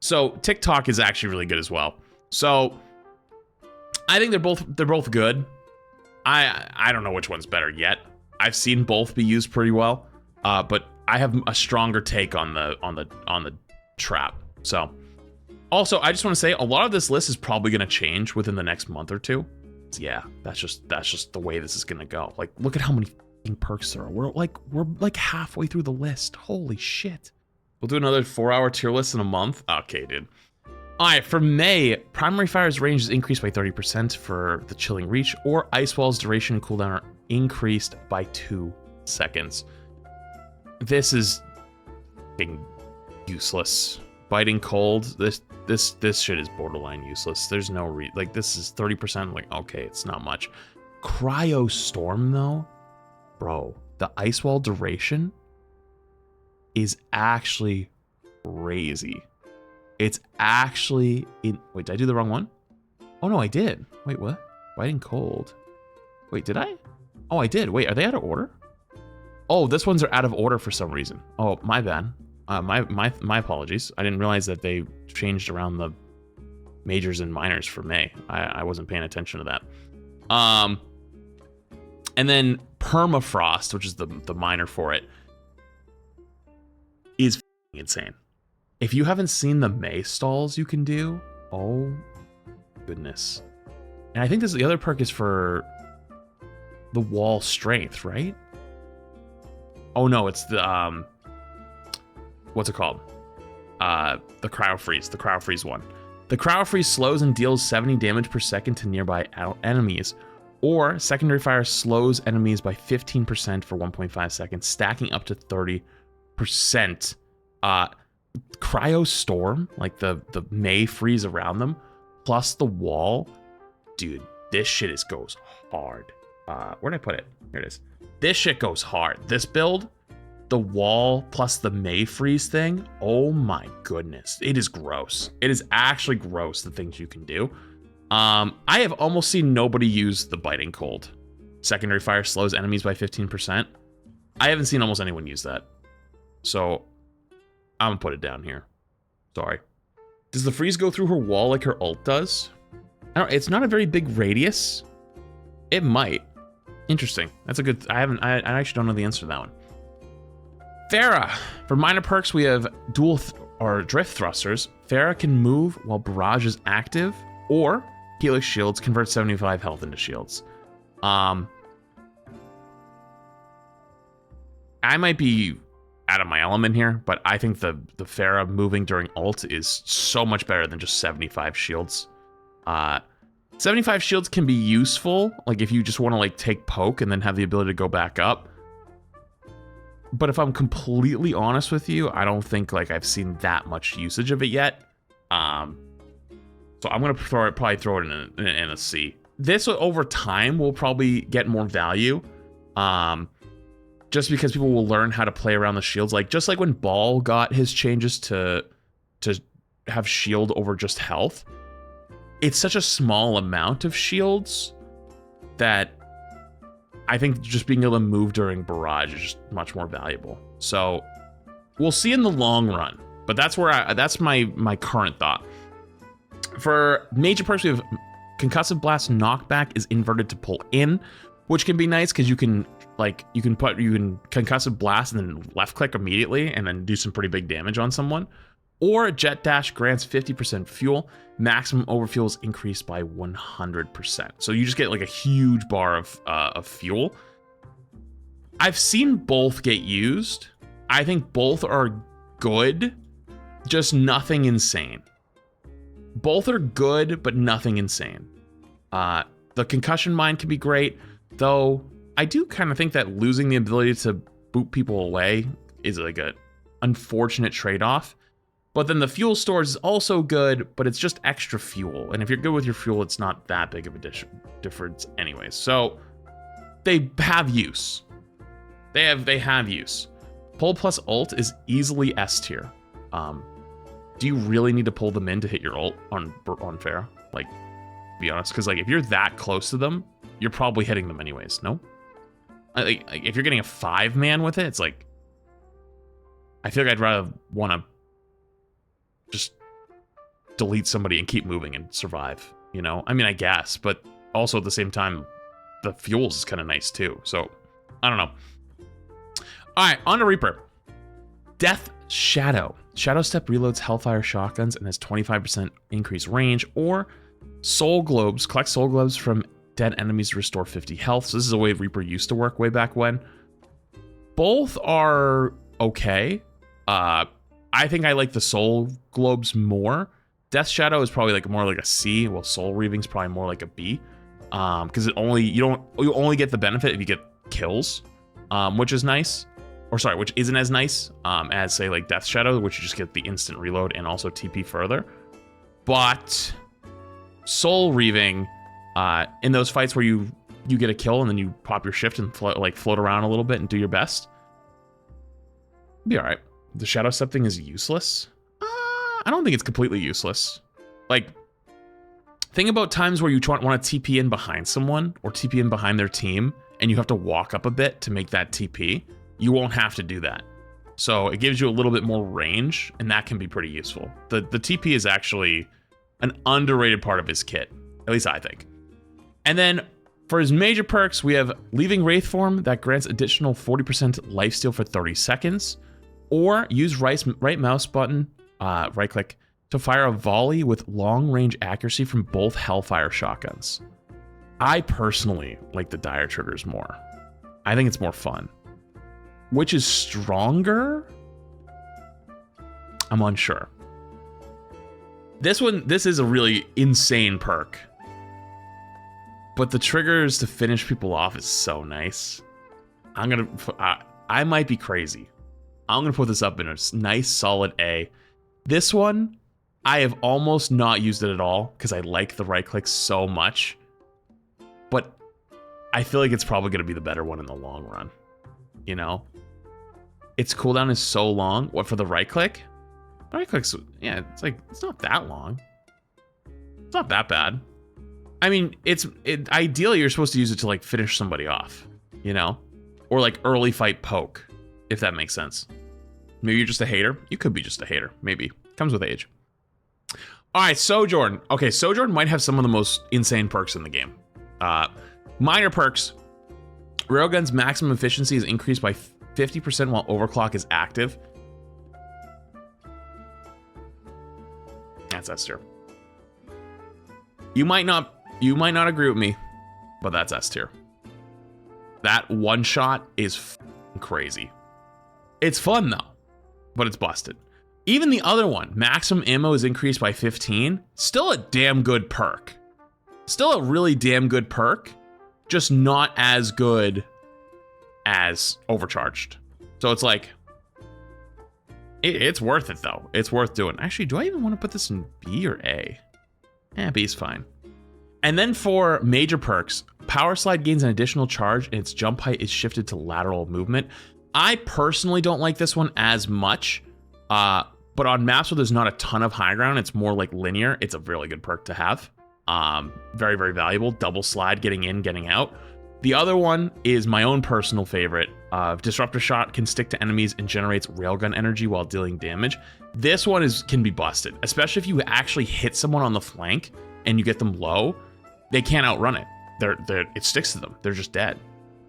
So TikTok is actually really good as well. So I think they're both good. I don't know which one's better yet. I've seen both be used pretty well, but I have a stronger take on the trap. So also, I just want to say a lot of this list is probably going to change within the next month or two. So yeah, that's just the way this is going to go. Like, look at how many perks there are. We're like halfway through the list. Holy shit. We'll do another 4-hour tier list in a month. Okay, dude. All right, for Mei, Primary Fire's range is increased by 30% for the Chilling Reach, or Ice Wall's duration and cooldown are increased by 2 seconds. This is useless, Biting Cold. This shit is borderline useless. There's no like this is 30%. Like okay, it's not much. Cryo Storm though, bro. The Ice Wall duration is actually crazy. It's actually in. Wait, did I do the wrong one? Oh no, I did. Wait, what? Biting Cold. Wait, did I? Oh, I did. Wait, are they out of order? Oh, this ones are out of order for some reason. Oh, my bad. My apologies. I didn't realize that they changed around the majors and minors for Mei. I wasn't paying attention to that. And then Permafrost, which is the minor for it, is insane. If you haven't seen the Mei stalls you can do, oh goodness. And I think the other perk is for the wall strength, right? Oh no, it's the what's it called? The cryo freeze. The cryo freeze one. The cryo freeze slows and deals 70 damage per second to nearby enemies, or secondary fire slows enemies by 15% for 1.5 seconds, stacking up to 30%. Cryo storm, like the Mei freeze around them, plus the wall, dude. This shit goes hard. Where'd I put it? Here it is. This shit goes hard. This build, the wall plus the Mei freeze thing, oh my goodness. It is gross. It is actually gross, the things you can do. I have almost seen nobody use the Biting Cold. Secondary fire slows enemies by 15%. I haven't seen almost anyone use that. So, I'm gonna put it down here. Sorry. Does the freeze go through her wall like her ult does? It's not a very big radius. It might. Interesting. That's a good... I actually don't know the answer to that one. Pharah. For minor perks, we have dual or drift thrusters. Pharah can move while barrage is active, or Helix shields convert 75 health into shields. I might be out of my element here, but I think the Pharah moving during ult is so much better than just 75 shields. 75 shields can be useful, like if you just want to like take poke and then have the ability to go back up. But if I'm completely honest with you, I don't think like I've seen that much usage of it yet. So I'm gonna probably throw it in a C. This over time will probably get more value, just because people will learn how to play around the shields. Like just like when Ball got his changes to have shield over just health. It's such a small amount of shields that I think just being able to move during barrage is just much more valuable. So we'll see in the long run, but that's where that's my current thought. For major perks, we have Concussive Blast knockback is inverted to pull in, which can be nice because you can Concussive Blast and then left click immediately and then do some pretty big damage on someone. Or Jet Dash grants 50% fuel. Maximum overfuel is increased by 100%. So you just get like a huge bar of fuel. I've seen both get used. I think both are good, just nothing insane. Both are good, but nothing insane. The concussion mine can be great, though I do kind of think that losing the ability to boot people away is like a unfortunate trade-off. But then the fuel stores is also good, but it's just extra fuel. And if you're good with your fuel, it's not that big of a difference anyway. So they have use. They have use. Pull plus ult is easily S tier. Do you really need to pull them in to hit your ult on Pharah? Like, to be honest, because like if you're that close to them, you're probably hitting them anyways. No, like if you're getting a 5-man with it, it's like I feel like I'd rather want to just delete somebody and keep moving and survive, you know? I mean, I guess, but also at the same time, the fuels is kind of nice too. So, I don't know. All right, on to Reaper. Death Shadow. Shadow Step reloads Hellfire shotguns and has 25% increased range, or Soul Globes. Collect Soul Globes from dead enemies to restore 50 health. So this is a way Reaper used to work way back when. Both are okay. I think I like the Soul Globes more. Death Shadow is probably like more like a C, while Soul Reaving is probably more like a B. Because you only get the benefit if you get kills, which is nice. or sorry, which isn't as nice as say like Death Shadow, which you just get the instant reload and also TP further. But Soul Reaving, in those fights where you get a kill and then you pop your shift and float around a little bit and do your best, be all right. The Shadow Step thing is useless. I don't think it's completely useless. Like, think about times where you want to TP in behind someone or TP in behind their team and you have to walk up a bit to make that TP. You won't have to do that. So it gives you a little bit more range, and that can be pretty useful. The TP is actually an underrated part of his kit, at least I think. And then for his major perks, we have Leaving Wraith Form that grants additional 40% lifesteal for 30 seconds, or use right mouse button, right click, to fire a volley with long range accuracy from both Hellfire shotguns. I personally like the Dire triggers more. I think it's more fun. Which is stronger? I'm unsure. This is a really insane perk. But the triggers to finish people off is so nice. I might be crazy. I'm gonna put this up in a nice solid A. This one, I have almost not used it at all because I like the right click so much. But I feel like it's probably gonna be the better one in the long run. You know? Its cooldown is so long. What, for the right click? The right click's, yeah, it's not that long. It's not that bad. I mean, ideally you're supposed to use it to like finish somebody off, you know? Or like early fight poke, if that makes sense. Maybe you're just a hater. You could be just a hater, maybe. Comes with age. All right, Sojourn. Okay, Sojourn might have some of the most insane perks in the game. Minor perks. Railgun's maximum efficiency is increased by 50% while overclock is active. That's S tier. You might not agree with me, but that's S tier. That one shot is crazy. It's fun though, but it's busted. Even the other one, maximum ammo is increased by 15. Still a damn good perk. Still a really damn good perk, just not as good as overcharged. So it's like, it's worth it though. It's worth doing. Actually, do I even want to put this in B or A? B's fine. And then for major perks, Power Slide gains an additional charge and its jump height is shifted to lateral movement. I personally don't like this one as much, but on maps where there's not a ton of high ground, it's more like linear. It's a really good perk to have. Very, very valuable. Double slide, getting in, getting out. The other one is my own personal favorite. Disruptor Shot can stick to enemies and generates railgun energy while dealing damage. This one can be busted, especially if you actually hit someone on the flank and you get them low. They can't outrun it. It sticks to them. They're just dead.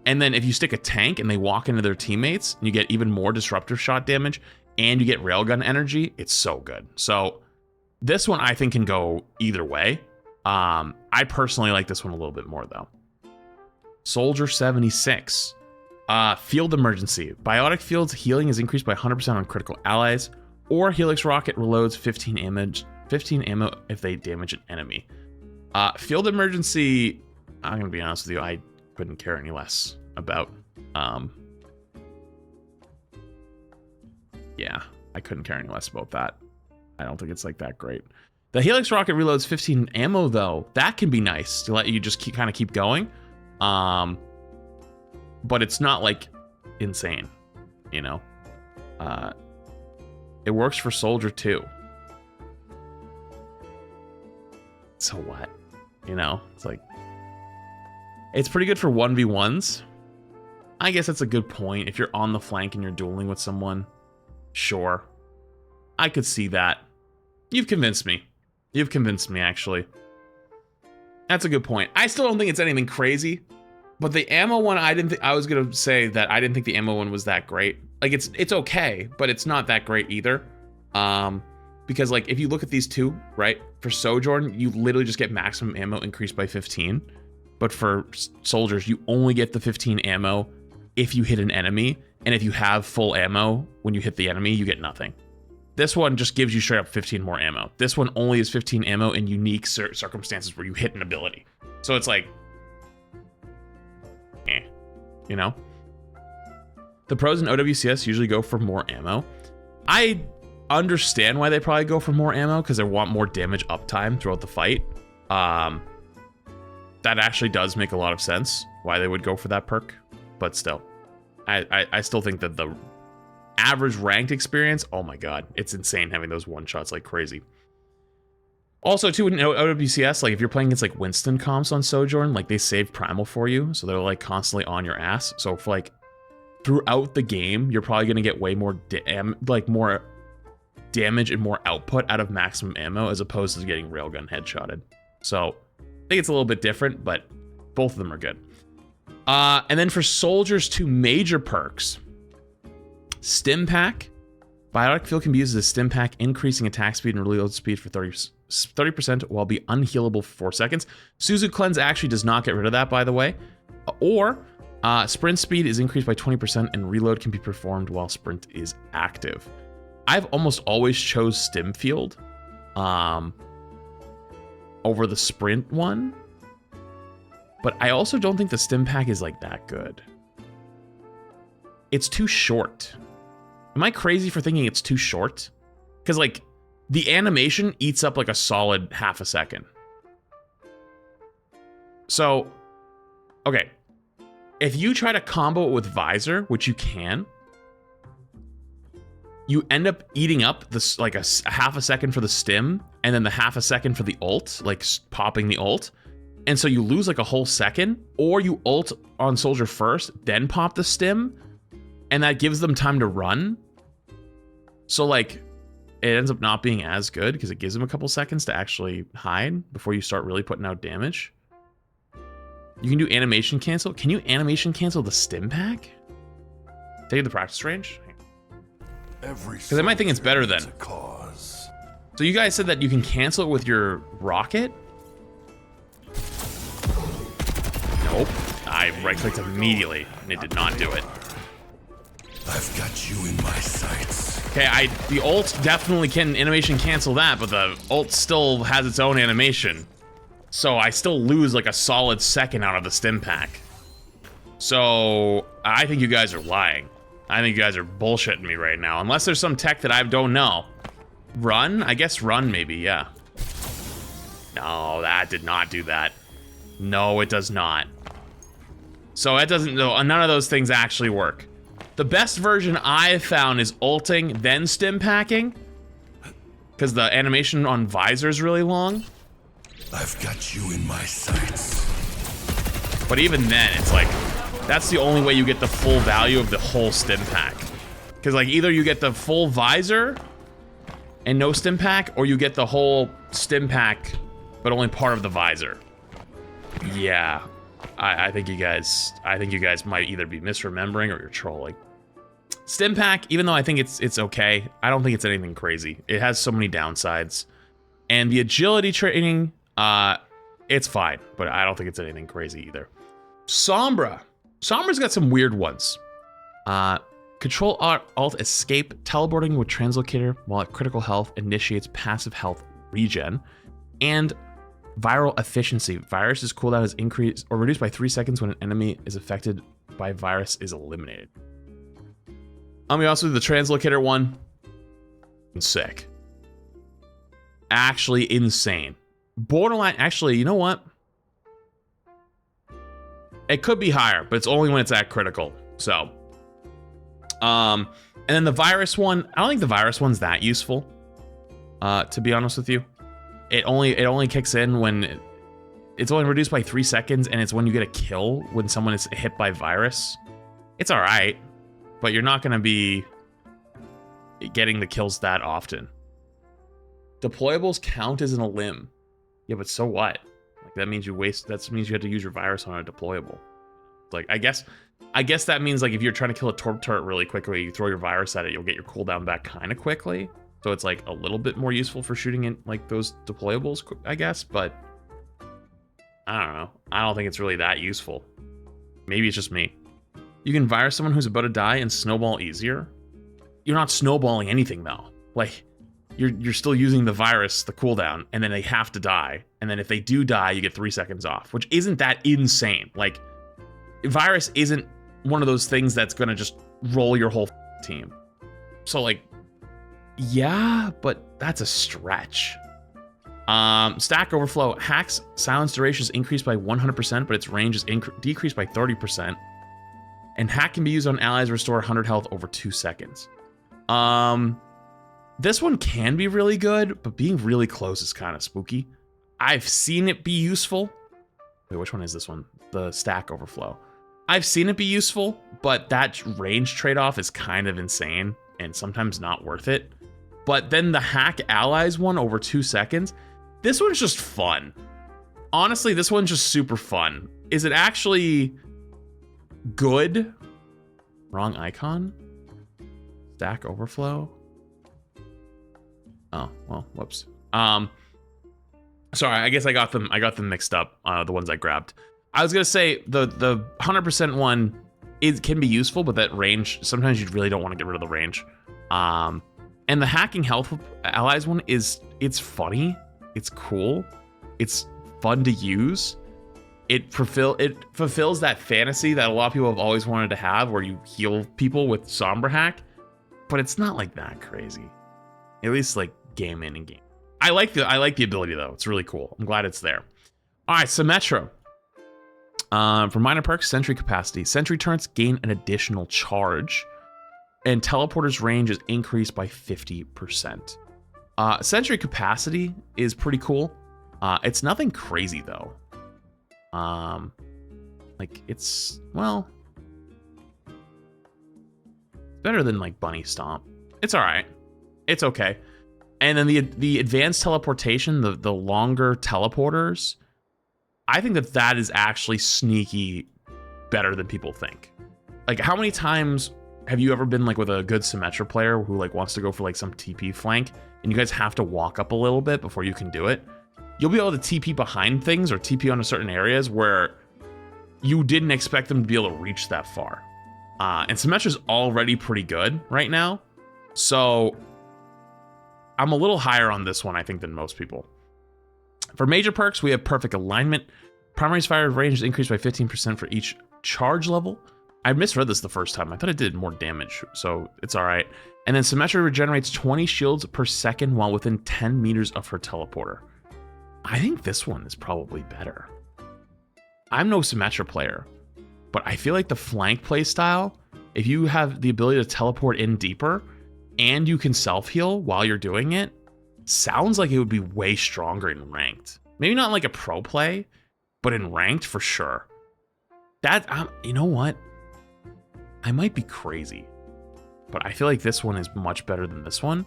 And then if you stick a tank and they walk into their teammates, and you get even more Disruptor Shot damage and you get railgun energy, it's so good. So this one I think can go either way. I personally like this one a little bit more though. Soldier 76. Field Emergency. Biotic Field's healing is increased by 100% on critical allies, or Helix Rocket reloads 15 ammo if they damage an enemy. Field Emergency, I'm gonna be honest with you, I couldn't care any less about. Yeah, I couldn't care any less about that. I don't think it's like that great. The Helix Rocket reloads 15 ammo though. That can be nice to let you just keep going. But it's not like insane, you know? It works for Soldier too. So what? You know, it's like, it's pretty good for 1v1s. I guess that's a good point. If you're on the flank and you're dueling with someone, sure. I could see that. You've convinced me. You've convinced me, actually. That's a good point. I still don't think it's anything crazy, but the ammo one, I was gonna say that I didn't think the ammo one was that great. Like, it's okay, but it's not that great either. Because like, if you look at these two, right? For Sojourn, you literally just get maximum ammo increased by 15. But for soldiers, you only get the 15 ammo if you hit an enemy. And if you have full ammo, when you hit the enemy, you get nothing. This one just gives you straight up 15 more ammo. This one only is 15 ammo in unique circumstances where you hit an ability. So it's like, you know? The pros in OWCS usually go for more ammo. I understand why they probably go for more ammo, because they want more damage uptime throughout the fight. That actually does make a lot of sense why they would go for that perk, but still, I still think that the average ranked experience, oh my god, it's insane having those one shots like crazy. Also, too, in OWCS, like if you're playing against like Winston comps on Sojourn, like they save primal for you, so they're like constantly on your ass. So for like throughout the game, you're probably gonna get way more more damage and more output out of maximum ammo as opposed to getting railgun headshotted. So I think it's a little bit different, but both of them are good. And then for soldiers, 2 major perks. Stim Pack. Biotic Field can be used as a Stim Pack, increasing attack speed and reload speed for 30% while be unhealable for 4 seconds. Suzu Cleanse actually does not get rid of that, by the way. Or sprint speed is increased by 20% and reload can be performed while sprint is active. I've almost always chose Stim Field over the sprint one, but I also don't think the Stim Pack is like that good. It's too short. Am I crazy for thinking it's too short? Because like the animation eats up like a solid half a second. So, okay. If you try to combo it with Visor, which you can, you end up eating up this like a half a second for the stim and then the half a second for the ult, like popping the ult. And so you lose like a whole second, or you ult on soldier first, then pop the stim, and that gives them time to run. So like it ends up not being as good because it gives them a couple seconds to actually hide before you start really putting out damage. You can do animation cancel. Can you animation cancel the stim pack? Take the practice range? Because I might think it's better then. So you guys said that you can cancel it with your rocket? Nope. I right-clicked immediately, and it did not do it. I've got you in my sights. Okay, the ult definitely can animation cancel that, but the ult still has its own animation. So I still lose like a solid second out of the stim pack. So I think you guys are lying. I think you guys are bullshitting me right now. Unless there's some tech that I don't know. Run? I guess run maybe, yeah. No, that did not do that. No, it does not. So it doesn't, none of those things actually work. The best version I've found is ulting, then stim packing. Because the animation on Visor is really long. I've got you in my sights. But even then, it's like, that's the only way you get the full value of the whole stim pack. Because like either you get the full Visor and no stim pack, or you get the whole stim pack, but only part of the Visor. Yeah, I think you guys might either be misremembering or you're trolling. Stim pack, even though I think it's okay, I don't think it's anything crazy. It has so many downsides. And the agility training, it's fine, but I don't think it's anything crazy either. Sombra. Sombra's got some weird ones. Control Alt Escape, teleporting with Translocator while at critical health initiates passive health regen. And Viral Efficiency. Virus's cooldown is increased or reduced by 3 seconds when an enemy is affected by virus is eliminated. We also do the Translocator one. Sick. Actually insane. Borderline, actually, you know what? It could be higher, but it's only when it's at critical. So, and then the virus one, I don't think the virus one's that useful. To be honest with you, it only kicks in when it's only reduced by 3 seconds, and it's when you get a kill when someone is hit by virus. It's all right, but you're not gonna be getting the kills that often. Deployables count as an limb. Yeah, but so what? Like that means you means you have to use your virus on a deployable. Like I guess that means like if you're trying to kill a Torb turret really quickly, you throw your virus at it, you'll get your cooldown back kind of quickly. So it's like a little bit more useful for shooting in like those deployables, I guess, but I don't know. I don't think it's really that useful. Maybe it's just me. You can virus someone who's about to die and snowball easier. You're not snowballing anything though. Like you're still using the virus, the cooldown, and then they have to die. And then if they do die, you get 3 seconds off, which isn't that insane. Like, virus isn't one of those things that's gonna just roll your whole team. So like, yeah, but that's a stretch. Stack Overflow. Hack's silence duration is increased by 100%, but its range is decreased by 30%. And Hack can be used on allies, restore 100 health over 2 seconds. This one can be really good, but being really close is kind of spooky. I've seen it be useful. Wait, which one is this one? The Stack Overflow. I've seen it be useful, but that range trade-off is kind of insane and sometimes not worth it. But then the Hack allies one over 2 seconds, this one's just fun. Honestly, this one's just super fun. Is it actually good? Wrong icon? Stack Overflow? Oh, well, whoops. Sorry, I guess I got them mixed up, the ones I grabbed. I was gonna say the 100% one can be useful, but that range, sometimes you really don't want to get rid of the range. And the hacking health allies one it's funny, it's cool, it's fun to use. It fulfills that fantasy that a lot of people have always wanted to have, where you heal people with Sombra hack, but it's not like that crazy. At least like game in and game. I like the ability though. It's really cool. I'm glad it's there. All right, Symmetra. For minor perks, Sentry Capacity. Sentry turrets gain an additional charge, and Teleporter's range is increased by 50%. Sentry Capacity is pretty cool. It's nothing crazy though. Like it's, well, better than like Bunny Stomp. It's all right. It's okay. And then the advanced teleportation, the longer teleporters, I think that is actually sneaky better than people think. Like, how many times have you ever been like with a good Symmetra player who like wants to go for like some TP flank, and you guys have to walk up a little bit before you can do it? You'll be able to TP behind things or TP onto certain areas where you didn't expect them to be able to reach that far. And Symmetra's already pretty good right now, so I'm a little higher on this one, I think, than most people. For major perks, we have Perfect Alignment. Primary's fire range is increased by 15% for each charge level. I misread this the first time. I thought it did more damage, so it's all right. And then Symmetra regenerates 20 shields per second while within 10 meters of her teleporter. I think this one is probably better. I'm no Symmetra player, but I feel like the flank play style, if you have the ability to teleport in deeper and you can self-heal while you're doing it, sounds like it would be way stronger in ranked. Maybe not like a pro play, but in ranked for sure. That, you know what? I might be crazy, but I feel like this one is much better than this one.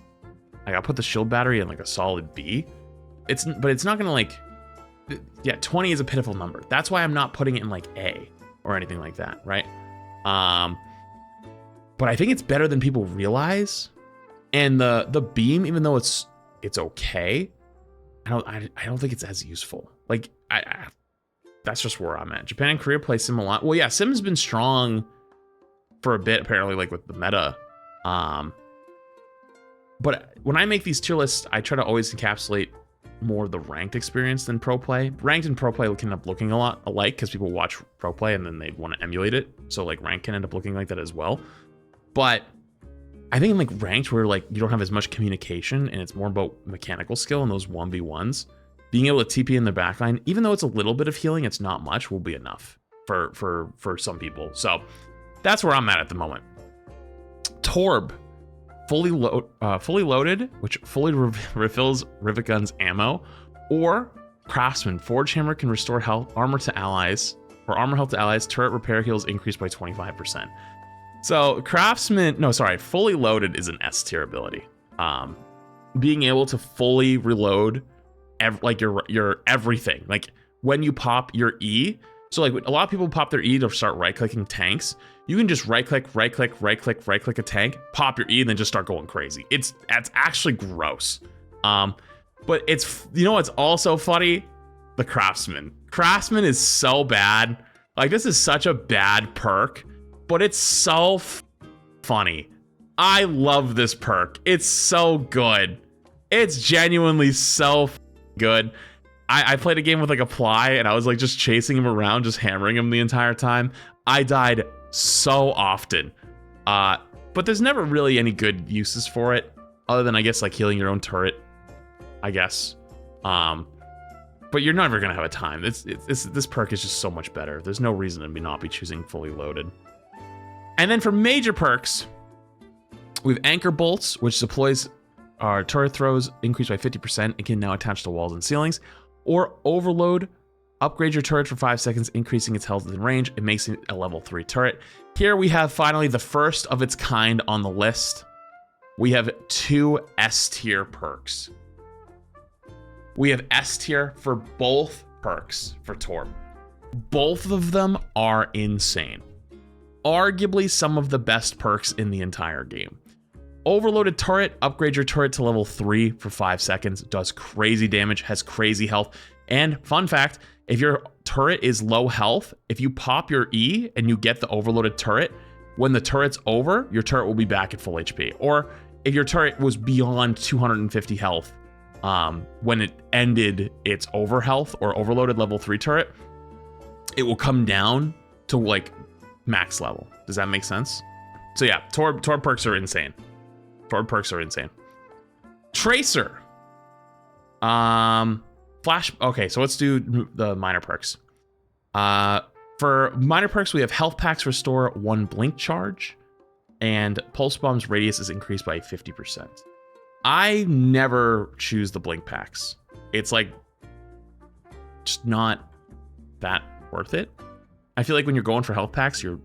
Like, I'll put the shield battery in like a solid B. But it's not gonna like, yeah, 20 is a pitiful number. That's why I'm not putting it in like A or anything like that, right? But I think it's better than people realize. And the beam, even though it's okay, I don't think it's as useful. Like, that's just where I'm at. Japan and Korea play Sim a lot. Well, yeah, Sim's been strong for a bit, apparently, like with the meta. But when I make these tier lists, I try to always encapsulate more of the ranked experience than pro play. Ranked and pro play can end up looking a lot alike because people watch pro play and then they want to emulate it. So like ranked can end up looking like that as well. But I think in like ranked, where like you don't have as much communication and it's more about mechanical skill and those 1v1s, being able to TP in the backline, even though it's a little bit of healing, it's not much, will be enough for some people. So that's where I'm at the moment. Torb, fully loaded, which fully refills Rivet Gun's ammo, or Craftsman, Forge Hammer can restore armor to allies, or armor health to allies. Turret repair heals increased by 25%. So Craftsman, no, sorry, fully loaded is an S tier ability. Being able to fully reload like your everything, like when you pop your E. So like a lot of people pop their E to start right clicking tanks. You can just right click a tank, pop your E, and then just start going crazy. That's actually gross. But it's, you know what's also funny? The Craftsman. Craftsman is so bad. Like, this is such a bad perk, but it's so funny. I love this perk. It's so good. It's genuinely so good. I played a game with like Apply, and I was like just chasing him around, just hammering him the entire time. I died so often. But there's never really any good uses for it, other than I guess like healing your own turret, I guess. But you're never gonna have a time. This perk is just so much better. There's no reason to not be choosing fully loaded. And then for major perks, we have Anchor Bolts, which deploys our turret throws increased by 50%. It can now attach to walls and ceilings. Or Overload, upgrade your turret for 5 seconds, increasing its health and range. It makes it a level 3 turret. Here we have finally the first of its kind on the list. We have 2 S tier perks. We have S tier for both perks for Torb. Both of them are insane. Arguably some of the best perks in the entire game. Overloaded Turret, upgrade your turret to level 3 for 5 seconds, does crazy damage, has crazy health. And fun fact, if your turret is low health, if you pop your E and you get the overloaded turret, when the turret's over, your turret will be back at full HP. Or if your turret was beyond 250 health, when it ended its over health or overloaded level 3 turret, it will come down to like max level. Does that make sense? So yeah, Torb perks are insane. Torb perks are insane. Tracer. Flash. Okay, so let's do the minor perks. For minor perks, we have health packs restore 1 blink charge, and pulse bomb's radius is increased by 50%. I never choose the blink packs. It's like just not that worth it. I feel like when you're going for health packs, you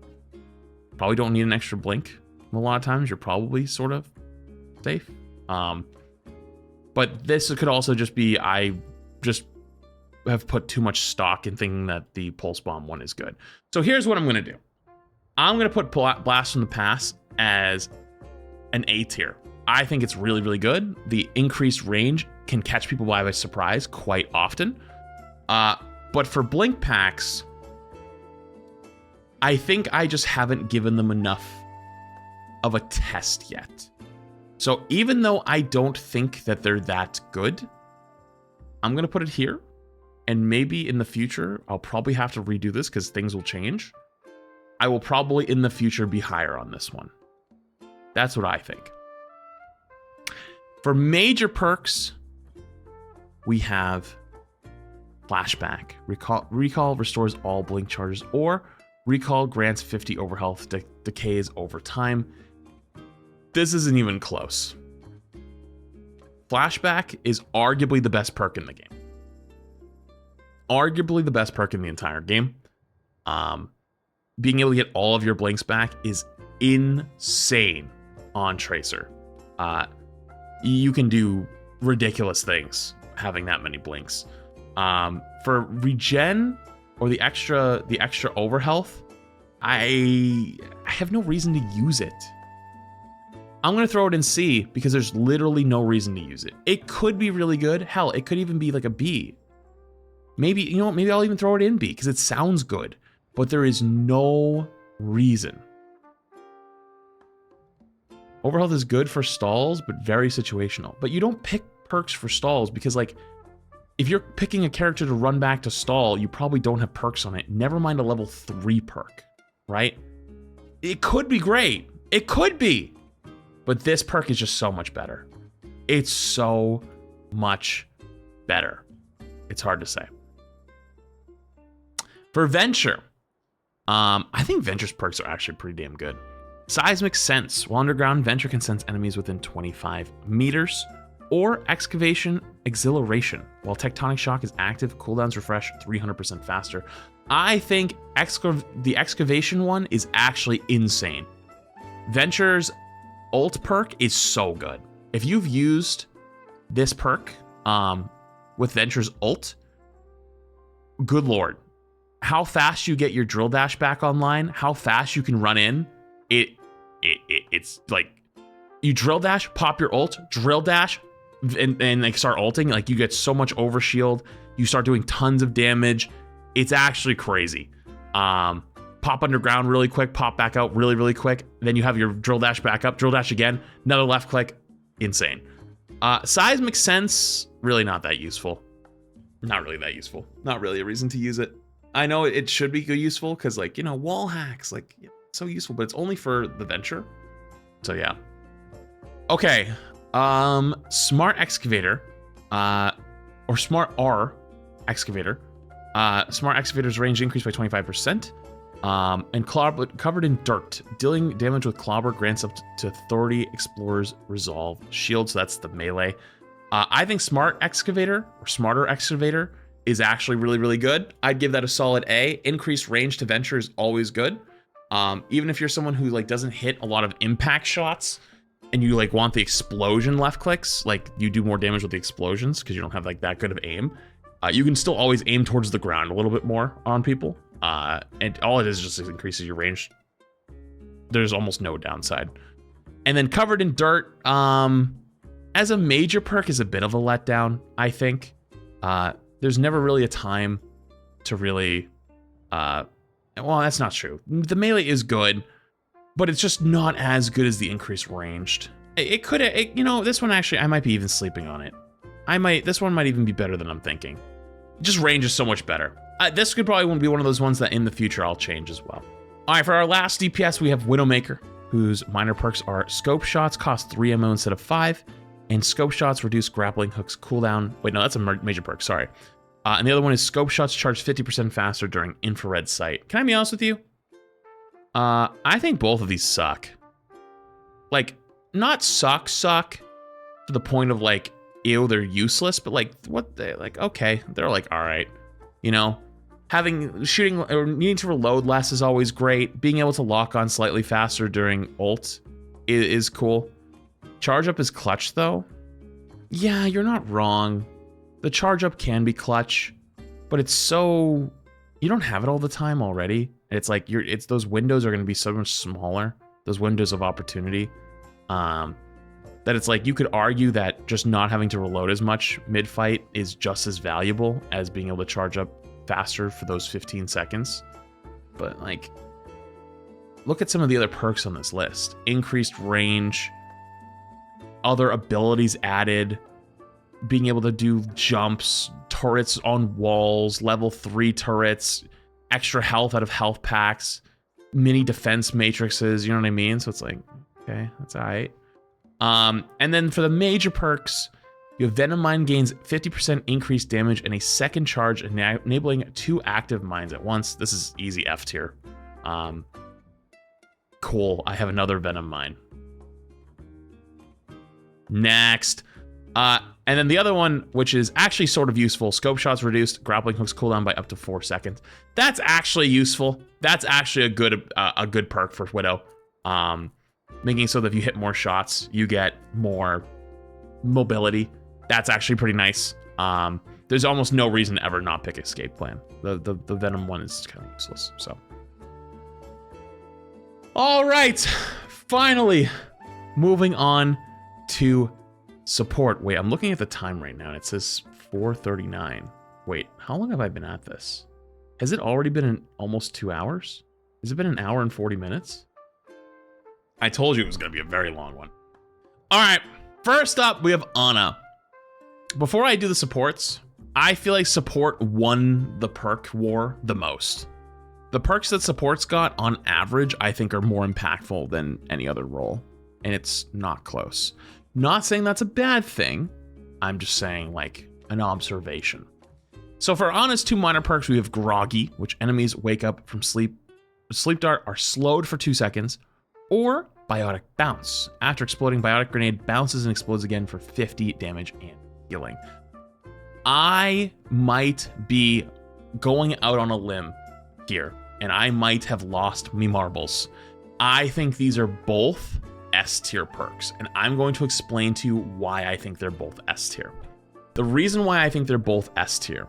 probably don't need an extra blink. A lot of times, you're probably sort of safe. But this could also just be I just have put too much stock in thinking that the pulse bomb one is good. So here's what I'm gonna do. I'm gonna put Blast from the Past as an A tier. I think it's really, really good. The increased range can catch people by surprise quite often. But for blink packs, I think I just haven't given them enough of a test yet. So even though I don't think that they're that good, I'm gonna put it here. And maybe in the future, I'll probably have to redo this because things will change. I will probably in the future be higher on this one. That's what I think. For major perks, we have Flashback. Recall restores all blink charges, or Recall grants 50 overhealth, decays over time. This isn't even close. Flashback is arguably the best perk in the game. Arguably the best perk in the entire game. Being able to get all of your blinks back is insane on Tracer. You can do ridiculous things having that many blinks. For regen or the extra overhealth, I have no reason to use it. I'm gonna throw it in C because there's literally no reason to use it. It could be really good. Hell, it could even be like a B. Maybe, you know what, maybe I'll even throw it in B because it sounds good, but there is no reason. Overhealth is good for stalls, but very situational. But you don't pick perks for stalls because, like, if you're picking a character to run back to stall, you probably don't have perks on it. Never mind a level 3 perk, right? It could be great. It could be. But this perk is just so much better. It's so much better. It's hard to say. For Venture, I think Venture's perks are actually pretty damn good. Seismic Sense. While underground, Venture can sense enemies within 25 meters. Or Excavation Exhilaration. While Tectonic Shock is active, cooldowns refresh 300% faster. I think the Excavation one is actually insane. Venture's ult perk is so good. If you've used this perk with Venture's ult, good lord. How fast you get your drill dash back online, how fast you can run in, it's like you drill dash, pop your ult, drill dash, and like start ulting. Like you get so much overshield, you start doing tons of damage. It's actually crazy. Pop underground really quick, pop back out really, really quick. Then you have your drill dash back up, drill dash again, another left click, insane. Seismic Sense, really not that useful. Not really that useful. Not really a reason to use it. I know it should be good useful because, like, you know, wall hacks, like, so useful, but it's only for the Venture. So yeah. Okay. Smart Excavator, or Smart R Excavator. Smart Excavator's range increased by 25%. And covered in dirt. Dealing damage with Clobber grants up to 30 Explorer's Resolve Shield, so that's the melee. I think Smart Excavator, or Smarter Excavator, is actually really, really good. I'd give that a solid A. Increased range to Venture is always good. Even if you're someone who like doesn't hit a lot of impact shots, and you like want the explosion left clicks, like you do more damage with the explosions because you don't have like that good of aim. You can still always aim towards the ground a little bit more on people. And all it is just increases your range. There's almost no downside. And then covered in dirt, as a major perk is a bit of a letdown, I think. There's never really a time to really, well, that's not true. The melee is good, but it's just not as good as the increased ranged. It could, you know, this one actually, I might be even sleeping on it. This one might even be better than I'm thinking. Just range is so much better. This could probably be one of those ones that in the future I'll change as well. All right, for our last DPS, we have Widowmaker, whose minor perks are Scope Shots cost 3 ammo instead of 5, and Scope Shots reduce Grappling Hook's cooldown. Wait, no, that's a major perk, sorry. And the other one is Scope Shots charge 50% faster during Infrared Sight. Can I be honest with you? I think both of these suck. Like, not suck to the point of like, ew, they're useless, but like, what they like, okay, they're like, all right, you know, shooting or needing to reload less is always great. Being able to lock on slightly faster during ult is cool. Charge up is clutch though. Yeah, you're not wrong. The charge up can be clutch, but it's so, you don't have it all the time already. It's like it's those windows are going to be so much smaller, those windows of opportunity. That it's like you could argue that just not having to reload as much mid-fight is just as valuable as being able to charge up faster for those 15 seconds. But like, look at some of the other perks on this list. Increased range, other abilities added, being able to do jumps, turrets on walls, level 3 turrets, extra health out of health packs, mini defense matrices, you know what I mean? So it's like, okay, that's all right. And then for the major perks, you have Venom Mine gains 50% increased damage and a second charge, enabling 2 active mines at once. This is easy F tier. Cool, I have another Venom Mine. Next. And then the other one, which is actually sort of useful, Scope Shots reduced Grappling Hook's cooldown by up to 4 seconds. That's actually useful. That's actually a good perk for Widow. Making so that if you hit more shots, you get more mobility. That's actually pretty nice. There's almost no reason to ever not pick Escape Plan. The Venom one is kind of useless, so. All right, finally, moving on to support. Wait, I'm looking at the time right now, and it says 4:39. Wait, how long have I been at this? Has it already been almost 2 hours? Has it been an hour and 40 minutes? I told you it was going to be a very long one. All right, first up, we have Ana. Before I do the supports, I feel like support won the perk war the most. The perks that supports got, on average, I think are more impactful than any other role, and it's not close. Not saying that's a bad thing. I'm just saying, like, an observation. So for Ana's 2 minor perks, we have Groggy, which enemies wake up from sleep dart are slowed for 2 seconds, or Biotic Bounce. After exploding, Biotic Grenade bounces and explodes again for 50 damage and healing. I might be going out on a limb here, and I might have lost me marbles. I think these are both S tier perks, and I'm going to explain to you why I think they're both S tier. The reason why I think they're both S tier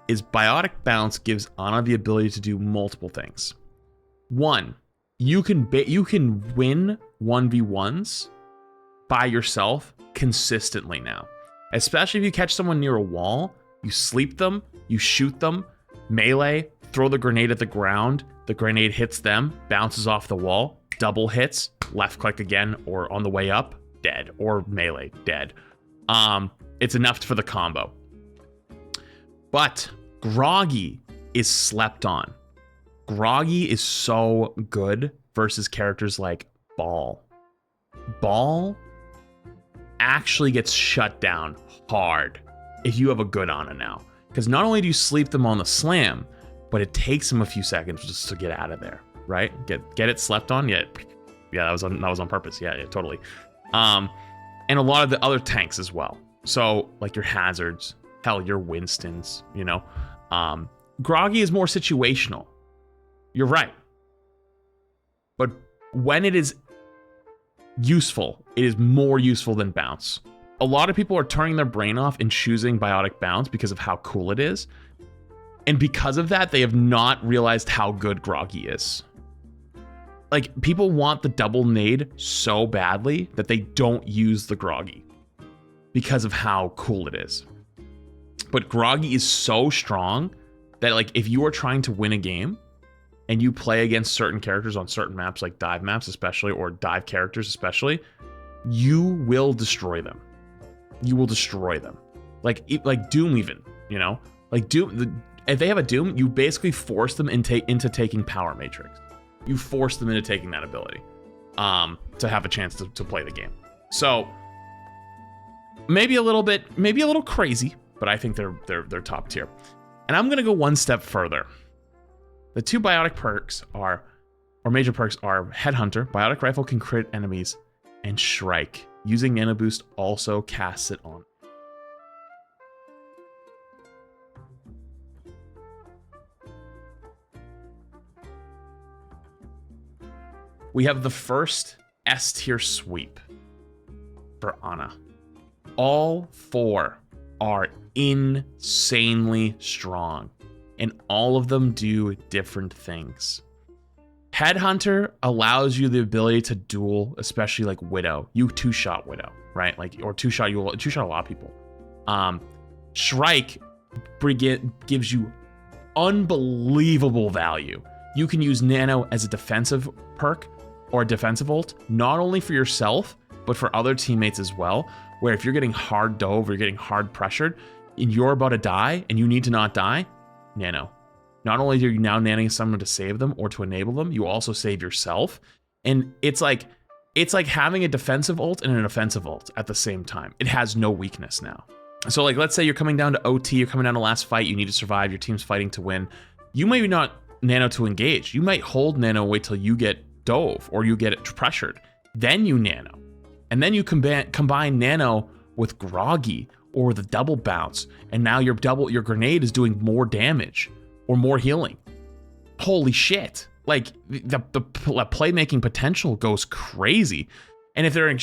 is Biotic Bounce gives Ana the ability to do multiple things. One, you can win 1v1s by yourself consistently now. Especially if you catch someone near a wall, you sleep them, you shoot them, melee, throw the grenade at the ground, the grenade hits them, bounces off the wall, double hits, left click again, or on the way up, dead, or melee, dead. It's enough for the combo. But Groggy is slept on. Groggy is so good versus characters like Ball. Ball actually gets shut down hard if you have a good Ana now. Because not only do you sleep them on the slam, but it takes them a few seconds just to get out of there, right? Get it slept on? Yeah, that was on purpose. Yeah, totally. And a lot of the other tanks as well. So like your Hazards, hell, your Winstons, you know. Groggy is more situational. You're right. But when it is useful, it is more useful than Bounce. A lot of people are turning their brain off and choosing Biotic Bounce because of how cool it is. And because of that, they have not realized how good Groggy is. Like, people want the double nade so badly that they don't use the Groggy because of how cool it is. But Groggy is so strong that, like, if you are trying to win a game and you play against certain characters on certain maps, like dive maps especially, or dive characters especially, you will destroy them. You will destroy them. Like Doom even, you know? Like Doom, if they have a Doom, you basically force them into taking Power Matrix. You force them into taking that ability to have a chance to play the game. So maybe a little crazy, but I think they're top tier. And I'm gonna go one step further. The two biotic perks or major perks are Headhunter, Biotic Rifle can crit enemies, and Shrike. Using Nano Boost also casts it on. We have the first S tier sweep for Ana. All four are insanely strong, and all of them do different things. Headhunter allows you the ability to duel, especially like Widow. You two-shot Widow, right? Like, or two-shot a lot of people. Shrike, Brigitte gives you unbelievable value. You can use Nano as a defensive perk or a defensive ult, not only for yourself, but for other teammates as well, where if you're getting hard dove or you're getting hard pressured and you're about to die and you need to not die, Nano. Not only are you now nanning someone to save them or to enable them, you also save yourself. And it's like having a defensive ult and an offensive ult at the same time. It has no weakness now. So like, let's say you're coming down to OT, you're coming down to last fight, you need to survive, your team's fighting to win. You may not Nano to engage. You might hold Nano, wait till you get dove or you get it pressured. Then you Nano. And then you combine Nano with Groggy or the double bounce. And now your grenade is doing more damage or more healing. Holy shit. Like the playmaking potential goes crazy. And if they're an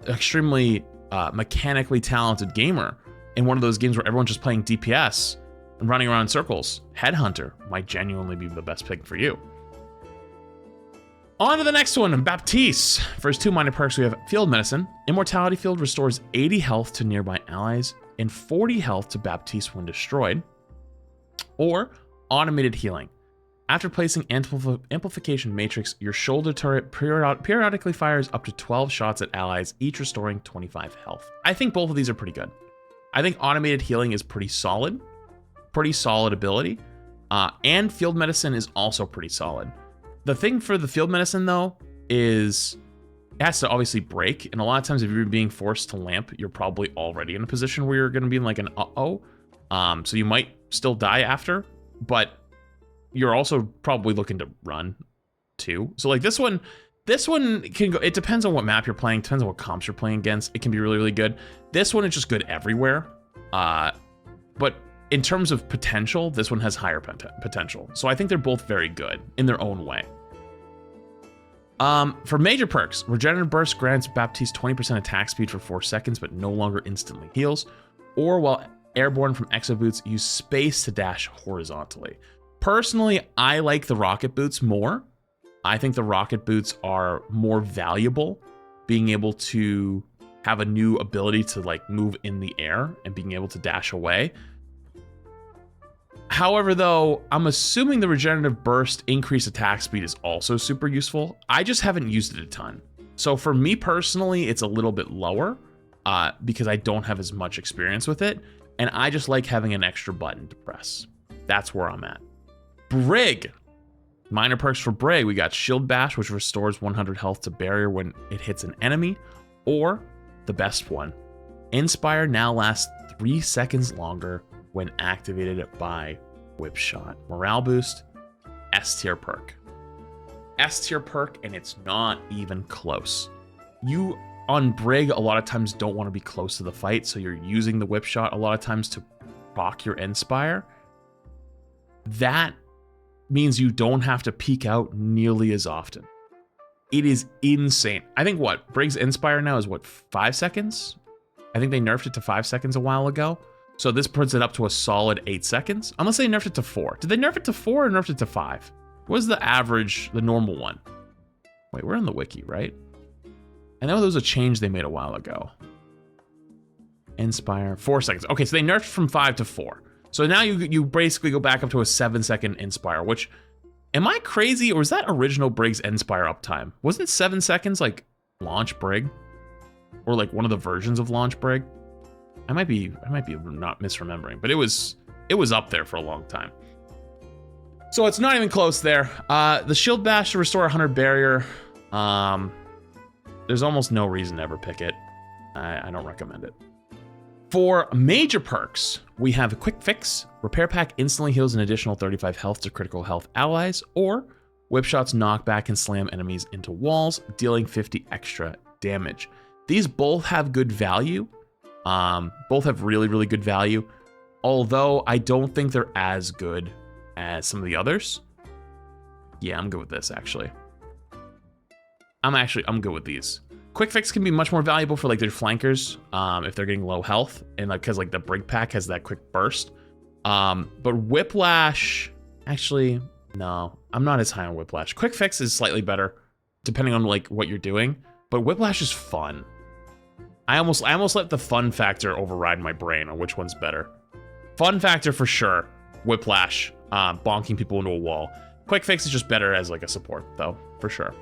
extremely mechanically talented gamer in one of those games where everyone's just playing DPS and running around in circles, Headhunter might genuinely be the best pick for you. On to the next one, Baptiste. For his two minor perks, we have Field Medicine. Immortality Field restores 80 health to nearby allies and 40 health to Baptiste when destroyed. Or Automated Healing. After placing Amplification Matrix, your shoulder turret periodically fires up to 12 shots at allies, each restoring 25 health. I think both of these are pretty good. I think Automated Healing is pretty solid ability. And Field Medicine is also pretty solid. The thing for the Field Medicine, though, is it has to obviously break. And a lot of times if you're being forced to lamp, you're probably already in a position where you're going to be in like an uh-oh. So you might still die after, but you're also probably looking to run too. So like this one can go, it depends on what map you're playing, depends on what comps you're playing against. It can be really, really good. This one is just good everywhere. But in terms of potential, this one has higher potential. So I think they're both very good in their own way. For major perks, Regenerative Burst grants Baptiste 20% attack speed for 4 seconds, but no longer instantly heals. Or while airborne from Exo Boots, use space to dash horizontally. Personally, I like the Rocket Boots more. I think the Rocket Boots are more valuable, being able to have a new ability to like move in the air and being able to dash away. However, though, I'm assuming the Regenerative Burst increased attack speed is also super useful. I just haven't used it a ton. So for me personally, it's a little bit lower because I don't have as much experience with it. And I just like having an extra button to press. That's where I'm at. Brig. Minor perks for Brig, we got Shield Bash, which restores 100 health to barrier when it hits an enemy, or the best one, Inspire now lasts 3 seconds longer when activated by Whip Shot. Morale boost, S tier perk. S tier perk, and it's not even close. You on Brig a lot of times don't want to be close to the fight, so you're using the Whip Shot a lot of times to proc your Inspire. That means you don't have to peek out nearly as often. It is insane. I think what? Brig's Inspire now is what, 5 seconds? I think they nerfed it to 5 seconds a while ago. So this puts it up to a solid 8 seconds. Unless they nerfed it to 4. Did they nerf it to 4 or nerfed it to 5? What was the average, the normal one? Wait, we're in the wiki, right? I know there was a change they made a while ago. Inspire, 4 seconds. Okay, so they nerfed from 5 to 4. So now you basically go back up to a 7-second Inspire, which, am I crazy or is that original Brig's Inspire uptime? Wasn't 7 seconds like launch Brig? Or like one of the versions of launch Brig? I might be not misremembering, but it was up there for a long time. So it's not even close there. The Shield Bash to restore 100 barrier. There's almost no reason to ever pick it. I don't recommend it. For major perks, we have a Quick Fix. Repair Pack instantly heals an additional 35 health to critical health allies, or Whip Shot's knockback can slam enemies into walls, dealing 50 extra damage. These both have good value. Both have really, really good value. Although I don't think they're as good as some of the others. Yeah, I'm good with this actually. I'm good with these. Quick Fix can be much more valuable for like their flankers if they're getting low health, and like because like the Brig Pack has that quick burst. But Whiplash, actually, no, I'm not as high on Whiplash. Quick Fix is slightly better depending on like what you're doing, but Whiplash is fun. I almost let the fun factor override my brain on which one's better. Fun factor for sure, Whiplash, bonking people into a wall. Quick Fix is just better as like a support though, for sure.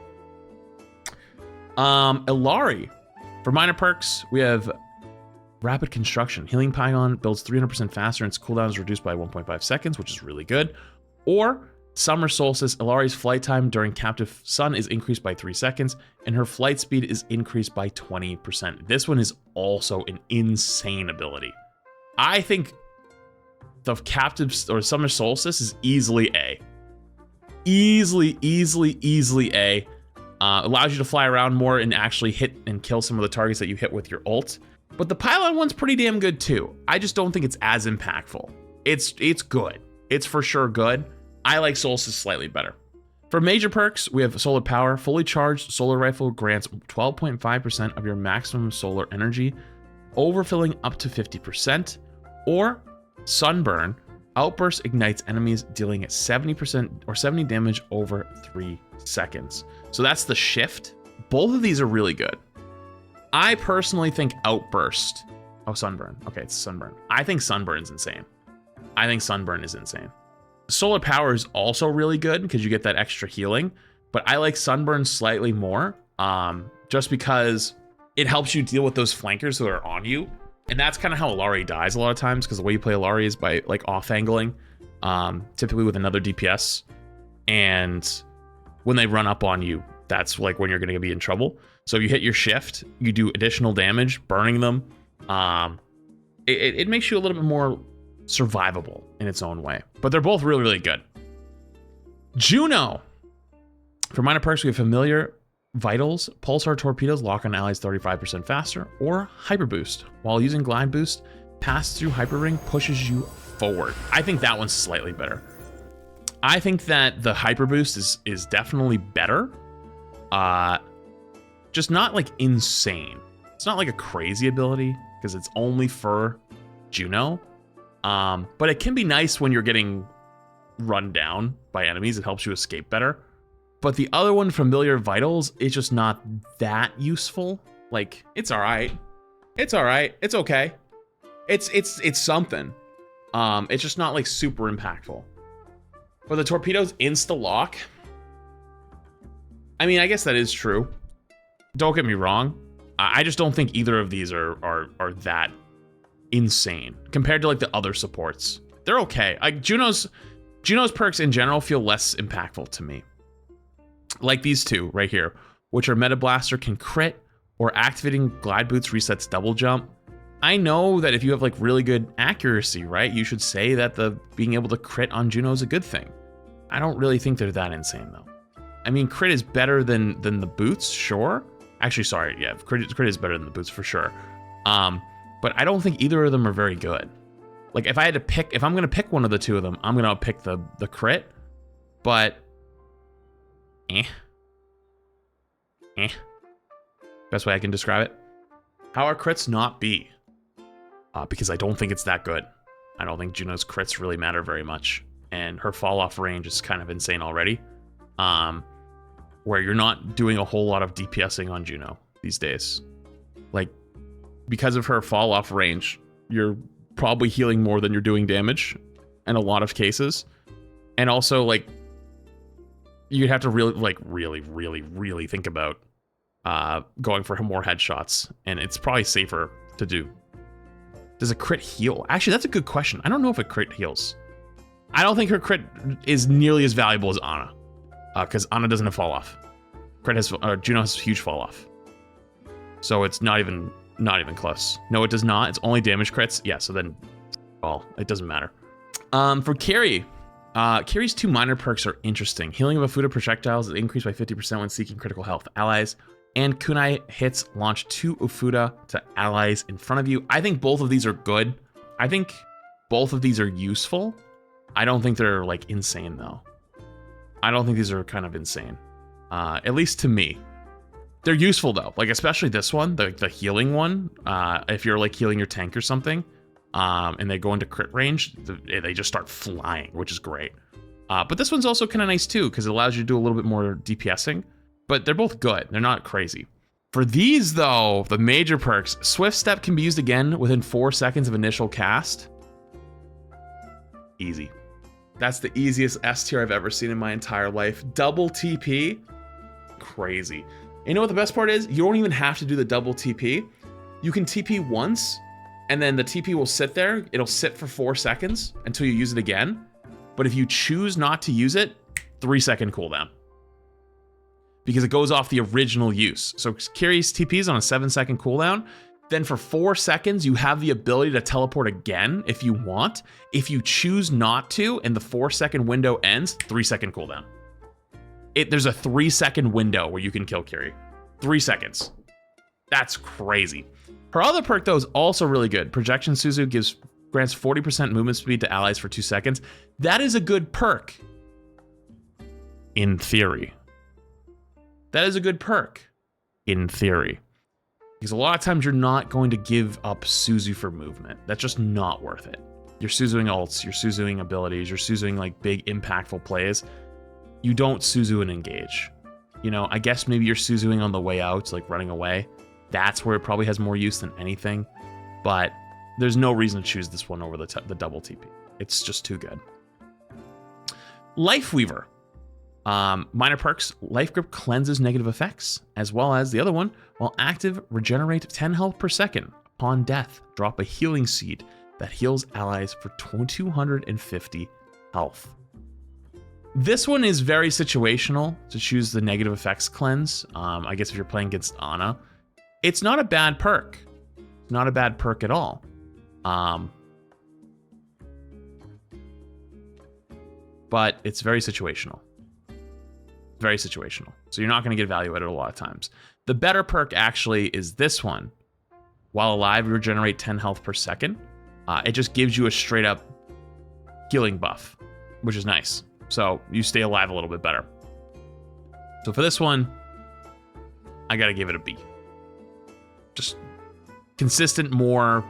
Illari. For minor perks, we have Rapid Construction. Healing Pylon builds 300% faster and its cooldown is reduced by 1.5 seconds, which is really good. Or Summer Solstice. Illari's flight time during Captive Sun is increased by 3 seconds, and her flight speed is increased by 20%. This one is also an insane ability. I think the Captive or Summer Solstice is easily A. Easily A. Allows you to fly around more and actually hit and kill some of the targets that you hit with your ult. But the Pylon one's pretty damn good too. I just don't think it's as impactful. It's good. It's for sure good. I like Solstice slightly better. For major perks, we have Solar Power. Fully charged solar rifle grants 12.5% of your maximum solar energy, overfilling up to 50%. Or Sunburn. Outburst ignites enemies, dealing at 70% or 70 damage over 3 seconds. So that's the shift. Both of these are really good. I personally think Outburst. Oh, Sunburn. Okay, it's Sunburn. I think Sunburn's insane. I think Sunburn is insane. Solar Power is also really good because you get that extra healing, but I like Sunburn slightly more, just because it helps you deal with those flankers that are on you. And that's kind of how Illari dies a lot of times, because the way you play Illari is by like off-angling, typically with another DPS. And when they run up on you, that's like when you're going to be in trouble. So if you hit your shift, you do additional damage, burning them. It makes you a little bit more survivable in its own way. But they're both really, really good. Juno. For minor perks, we have Familiar Vitals. Pulsar Torpedoes lock on allies 35% faster. Or Hyper Boost. While using Glide Boost, Pass Through Hyper Ring pushes you forward. I think that one's slightly better. I think that the Hyper Boost is definitely better. Just not like insane. It's not like a crazy ability because it's only for Juno. But it can be nice when you're getting run down by enemies. It helps you escape better. But the other one, Familiar Vitals, is just not that useful. Like, it's all right. It's all right. It's okay. It's something. It's just not like super impactful. But the torpedoes insta-lock. I mean, I guess that is true. Don't get me wrong. I just don't think either of these are that insane compared to like the other supports. They're okay. Like Juno's Juno's perks in general feel less impactful to me. Like these two right here, which are Meta Blaster can crit, or activating Glide Boots resets double jump. I know that if you have like really good accuracy, right, you should say that the being able to crit on Juno is a good thing. I don't really think they're that insane though. I mean, crit is better than the boots, sure. Actually, sorry, yeah, crit is better than the boots for sure. But I don't think either of them are very good. Like if I had to pick, if I'm gonna pick one of the two of them, I'm gonna pick the crit. But best way I can describe it. How are crits not B? Because I don't think it's that good. I don't think Juno's crits really matter very much, and her fall off range is kind of insane already. Where you're not doing a whole lot of DPSing on Juno these days. Like, because of her fall off range, you're probably healing more than you're doing damage in a lot of cases. And also, like, you'd have to really think about going for more headshots, and it's probably safer to do. Does a crit heal? Actually, that's a good question. I don't know if a crit heals. I don't think her crit is nearly as valuable as Ana, because Ana doesn't have fall off. Juno has huge fall off, so it's not even close. No, it does not. It's only damage crits. Yeah, so then, well, it doesn't matter. For carry, carry's two minor perks are interesting. Healing of Afuda projectiles is increased by 50% when seeking critical health. Allies and kunai hits launch 2 Ufuda to allies in front of you. I think both of these are good. I think both of these are useful. I don't think they're like insane though. I don't think these are kind of insane. At least to me. They're useful though. Like especially this one, the healing one. If you're like healing your tank or something, and they go into crit range, they just start flying, which is great. But this one's also kind of nice too, because it allows you to do a little bit more DPSing. But they're both good. They're not crazy. For these though, the major perks, Swift Step can be used again within 4 seconds of initial cast. Easy. That's the easiest S tier I've ever seen in my entire life. Double TP, crazy. You know what the best part is? You don't even have to do the double TP. You can TP once, and then the TP will sit there. It'll sit for 4 seconds until you use it again. But if you choose not to use it, 3-second cooldown. Because it goes off the original use. So Kiri's TP is on a 7-second cooldown. Then for 4 seconds, you have the ability to teleport again if you want. If you choose not to, and the 4-second window ends, 3-second cooldown. There's a 3-second window where you can kill Kiri. 3 seconds. That's crazy. Her other perk though is also really good. Projection Suzu grants 40% movement speed to allies for 2 seconds. That is a good perk. In theory. That is a good perk. In theory. Because a lot of times you're not going to give up Suzu for movement. That's just not worth it. You're Suzuing ults, you're Suzuing abilities, you're Suzuing like big impactful plays. You don't Suzu and engage. You know, I guess maybe you're Suzuing on the way out, like running away. That's where it probably has more use than anything. But there's no reason to choose this one over the double TP. It's just too good. LifeWeaver. Minor perks, Life Grip cleanses negative effects, as well as the other one, while active, regenerate 10 health per second. Upon death, drop a healing seed that heals allies for 250 health. This one is very situational to choose the negative effects cleanse. I guess if you're playing against Ana, it's not a bad perk. Not a bad perk at all. But it's very situational. Very situational. So you're not going to get value at it a lot of times. The better perk actually is this one. While alive, you regenerate 10 health per second. It just gives you a straight up healing buff, which is nice. So you stay alive a little bit better. So for this one, I got to give it a B. Just consistent, more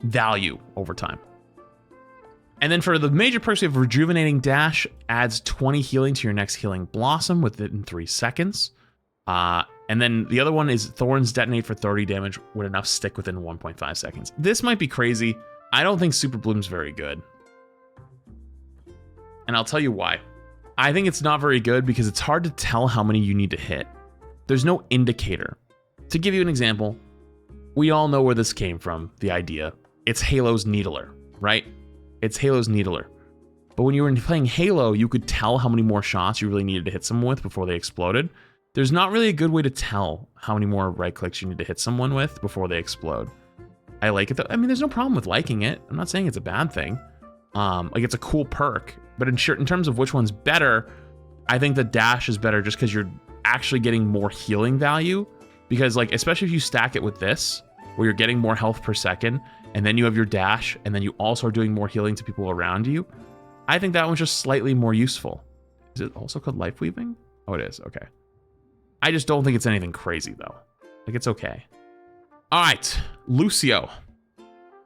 value over time. And then for the major perks, we have Rejuvenating Dash, adds 20 healing to your next Healing Blossom within 3 seconds. And then the other one is Thorns Detonate for 30 damage with enough stick within 1.5 seconds. This might be crazy. I don't think Super Bloom's very good. And I'll tell you why. I think it's not very good because it's hard to tell how many you need to hit. There's no indicator. To give you an example, we all know where this came from, the idea. It's Halo's Needler, right? It's Halo's Needler. But when you were playing Halo, you could tell how many more shots you really needed to hit someone with before they exploded. There's not really a good way to tell how many more right clicks you need to hit someone with before they explode. I like it though. I mean, there's no problem with liking it. I'm not saying it's a bad thing. Like it's a cool perk, but in terms of which one's better, I think the dash is better just because you're actually getting more healing value. Because like, especially if you stack it with this, where you're getting more health per second, and then you have your dash, and then you also are doing more healing to people around you. I think that one's just slightly more useful. Is it also called LifeWeaving? Oh, it is. Okay. I just don't think it's anything crazy, though. Like, it's okay. All right. Lucio.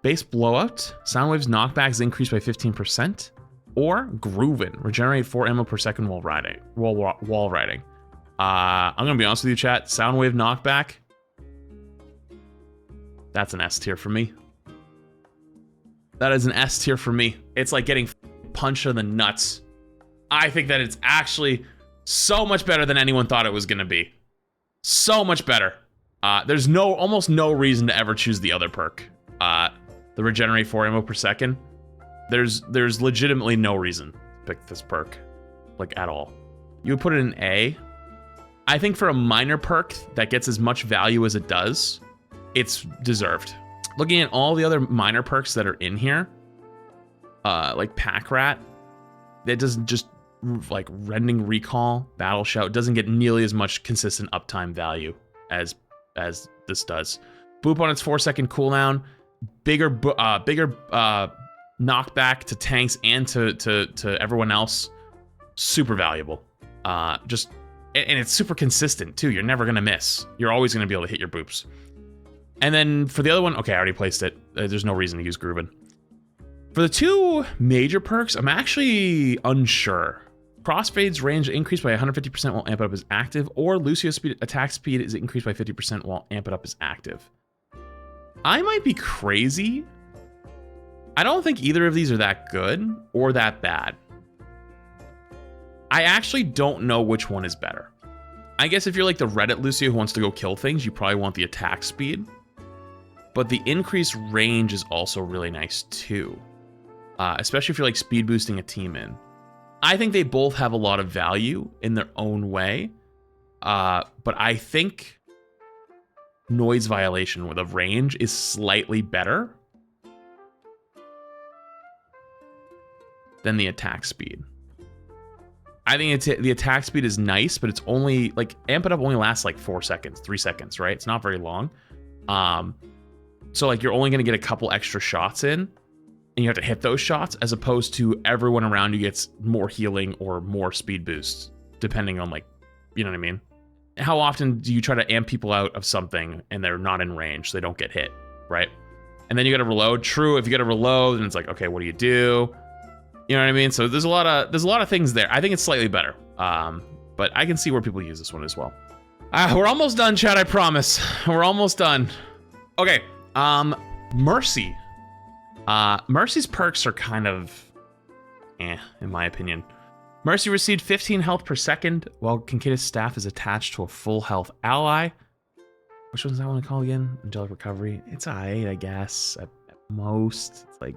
Base blowout. Sound waves knockbacks increased by 15%. Or Groovin. Regenerate 4 ammo per second while riding. Wall riding. I'm going to be honest with you, chat. Sound wave knockback. That's an S tier for me. That is an S tier for me. It's like getting punched in the nuts. I think that it's actually so much better than anyone thought it was going to be. So much better. There's almost no reason to ever choose the other perk. The regenerate 4 ammo per second. There's legitimately no reason to pick this perk, like at all. You would put it in A. I think for a minor perk that gets as much value as it does, it's deserved. Looking at all the other minor perks that are in here, like Pack Rat, that doesn't just like Rending Recall, Battle Shout, doesn't get nearly as much consistent uptime value as this does. Boop on its 4-second cooldown, bigger knockback to tanks and to everyone else, super valuable. And it's super consistent too. You're never gonna miss. You're always gonna be able to hit your boops. And then for the other one, okay, I already placed it. There's no reason to use Groovin. For the two major perks, I'm actually unsure. Crossfade's range increased by 150% while Amp It Up is active, or Lucio's attack speed is increased by 50% while Amp It Up is active. I might be crazy. I don't think either of these are that good or that bad. I actually don't know which one is better. I guess if you're like the Reddit Lucio who wants to go kill things, you probably want the attack speed. But the increased range is also really nice too. Especially if you're like speed boosting a team in. I think they both have a lot of value in their own way. But I think noise violation with a range is slightly better than the attack speed. I think the attack speed is nice, but it's only like Amp It Up only lasts like 4 seconds, 3 seconds, right? It's not very long. So like you're only going to get a couple extra shots in, and you have to hit those shots, as opposed to everyone around you gets more healing or more speed boosts, depending on like, you know what I mean? How often do you try to amp people out of something and they're not in range, so they don't get hit, right? And then you got to reload. True, if you got to reload, then it's like, okay, what do you do? You know what I mean? So there's a lot of things there. I think it's slightly better, but I can see where people use this one as well. We're almost done, chat. I promise. We're almost done. Okay. Mercy. Mercy's perks are kind of, in my opinion. Mercy received 15 health per second, while Kincaid's staff is attached to a full health ally. Which one's that one called again? Angelic Recovery. It's alright, I guess. At most, it's like.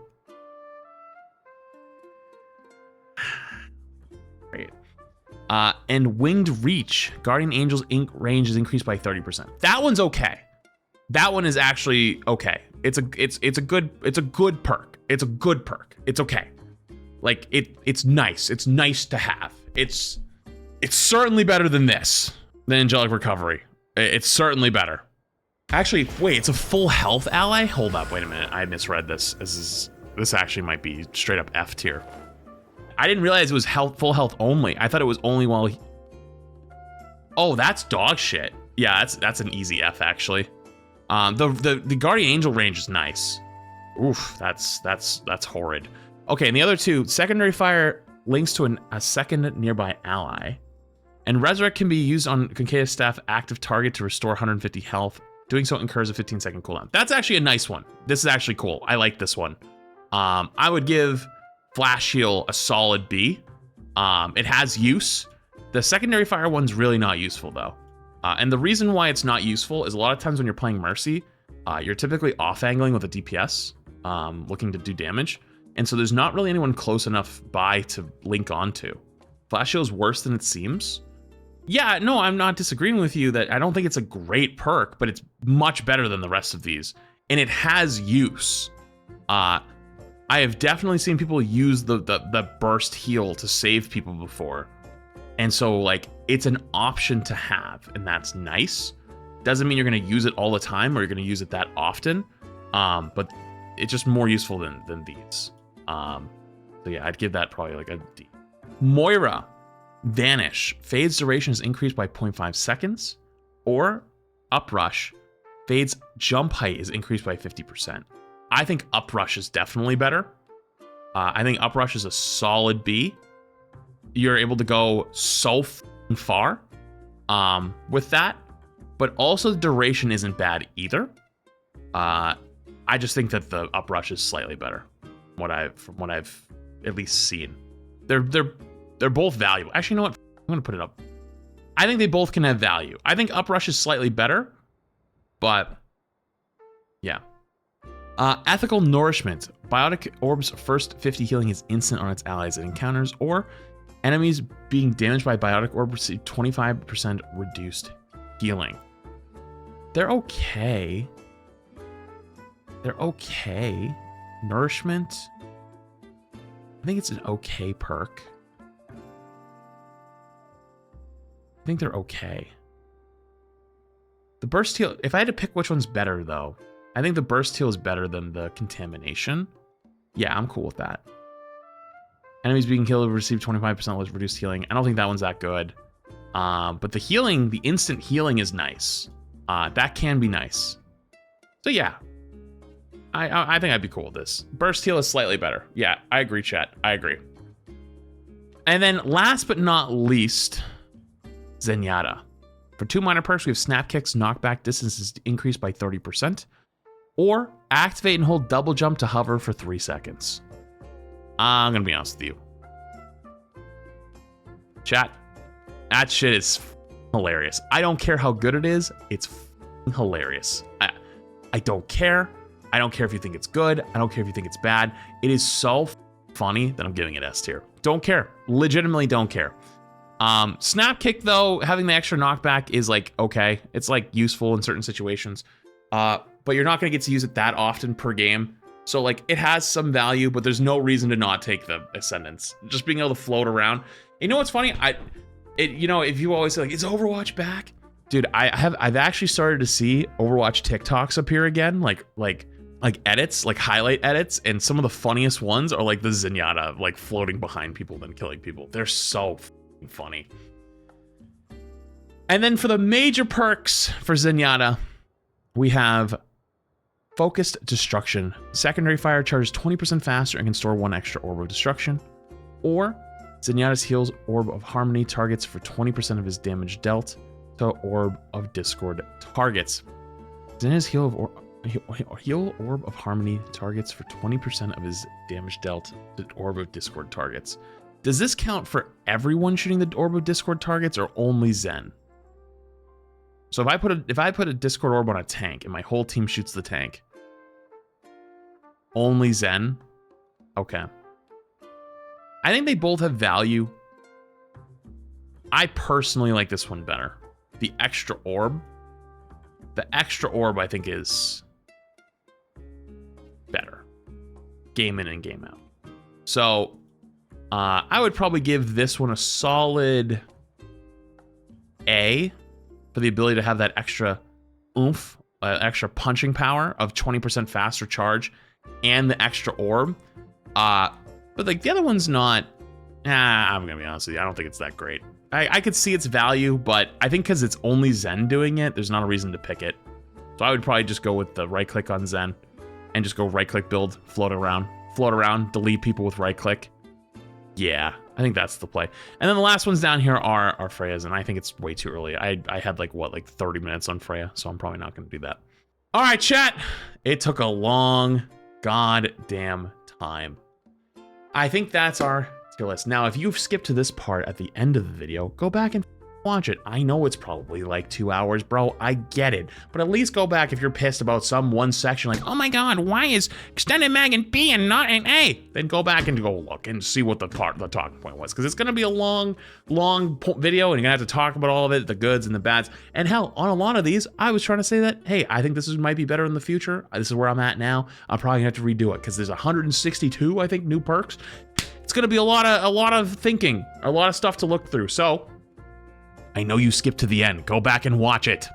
Great. And Winged Reach, Guardian Angel's range is increased by 30%. That one's okay. That one is actually okay. It's a good perk. It's a good perk. It's okay. Like it's nice. It's nice to have. It's certainly better than Angelic Recovery. It's certainly better. Actually, wait, it's a full health ally? Hold up, wait a minute. I misread this. This actually might be straight up F tier. I didn't realize it was full health only. I thought it was only while he... Oh, that's dog shit. Yeah, that's an easy F actually. The Guardian Angel range is nice. Oof, that's horrid. Okay, and the other two, Secondary Fire links to a second nearby ally. And Resurrect can be used on Kincaid's staff active target to restore 150 health. Doing so incurs a 15-second cooldown. That's actually a nice one. This is actually cool. I like this one. I would give Flash Heal a solid B. It has use. The Secondary Fire one's really not useful though. And the reason why it's not useful is a lot of times when you're playing Mercy, you're typically off-angling with a DPS, looking to do damage. And so there's not really anyone close enough by to link onto. Flash Shield's worse than it seems. Yeah, no, I'm not disagreeing with you that I don't think it's a great perk, but it's much better than the rest of these. And it has use. I have definitely seen people use the burst heal to save people before. And so, like, it's an option to have, and that's nice. Doesn't mean you're going to use it all the time or you're going to use it that often, but it's just more useful than these. So yeah, I'd give that probably like a D. Moira, Vanish. Fade's duration is increased by 0.5 seconds, or Uprush. Fade's jump height is increased by 50%. I think Uprush is definitely better. I think Uprush is a solid B. You're able to go so far with that, but also the duration isn't bad either. I just think that the Uprush is slightly better from what I've at least seen. They're both valuable. Actually, you know what? I'm gonna put it up. I think they both can have value. I think Uprush is slightly better, but yeah. Ethical Nourishment. Biotic Orb's first 50 healing is instant on its allies it encounters, or enemies being damaged by Biotic Orb receive 25% reduced healing. They're okay. They're okay. Nourishment. I think it's an okay perk. I think they're okay. The burst heal, if I had to pick which one's better though, I think the burst heal is better than the contamination. Yeah, I'm cool with that. Enemies being killed will receive 25% less reduced healing. I don't think that one's that good. But the healing, the instant healing is nice. That can be nice. So yeah, I think I'd be cool with this. Burst heal is slightly better. Yeah, I agree, chat. I agree. And then last but not least, Zenyatta. For 2 minor perks, we have Snap Kicks, knockback distances increased by 30%, or activate and hold double jump to hover for 3 seconds. I'm gonna be honest with you. Chat, that shit is hilarious. I don't care how good it is, it's hilarious. I don't care. I don't care if you think it's good. I don't care if you think it's bad. It is so funny that I'm giving it S tier. Don't care. Legitimately don't care. Snap Kick, though, having the extra knockback is like, okay. It's like useful in certain situations. But you're not going to get to use it that often per game. So like it has some value, but there's no reason to not take the Ascendance. Just being able to float around. You know what's funny? You know, if you always say like, is Overwatch back? Dude, I've actually started to see Overwatch TikToks appear again, like edits, like highlight edits, and some of the funniest ones are like the Zenyatta like floating behind people then killing people. They're so funny. And then for the major perks for Zenyatta, we have Focused Destruction. Secondary fire charges 20% faster and can store 1 extra Orb of Destruction. Or Zenyatta's heals Orb of Harmony targets for 20% of his damage dealt to Orb of Discord targets. Zenyatta's heal Orb of Harmony targets for 20% of his damage dealt to Orb of Discord targets. Does this count for everyone shooting the Orb of Discord targets or only Zen? So if I put a Discord Orb on a tank and my whole team shoots the tank, only Zen? Okay. I think they both have value. I personally like this one better. The extra orb. The extra orb I think is better. Game in and game out. So I would probably give this one a solid A for the ability to have that extra oomph, extra punching power of 20% faster charge and the extra orb. But like the other one's not, I'm gonna be honest with you, I don't think it's that great. I could see its value, but I think because it's only Zen doing it, there's not a reason to pick it. So I would probably just go with the right click on Zen and just go right click build, float around, delete people with right click. Yeah, I think that's the play. And then the last ones down here are Freya's, and I think it's way too early. I had like 30 minutes on Freya, so I'm probably not gonna do that. All right, chat. It took a long goddamn time. I think that's our tier list. Now, if you've skipped to this part at the end of the video, go back and watch it. I know it's probably like 2 hours, bro. I get it. But at least go back if you're pissed about some one section like, oh my god, why is extended mag in B and not in A? Then go back and go look and see what the talking point was. Because it's going to be a long video and you're going to have to talk about all of it, the goods and the bads. And hell, on a lot of these, I was trying to say that, hey, I think might be better in the future. This is where I'm at now. I'm probably going to have to redo it because there's 162, I think, new perks. It's going to be a lot of thinking, a lot of stuff to look through. So I know you skipped to the end. Go back and watch it.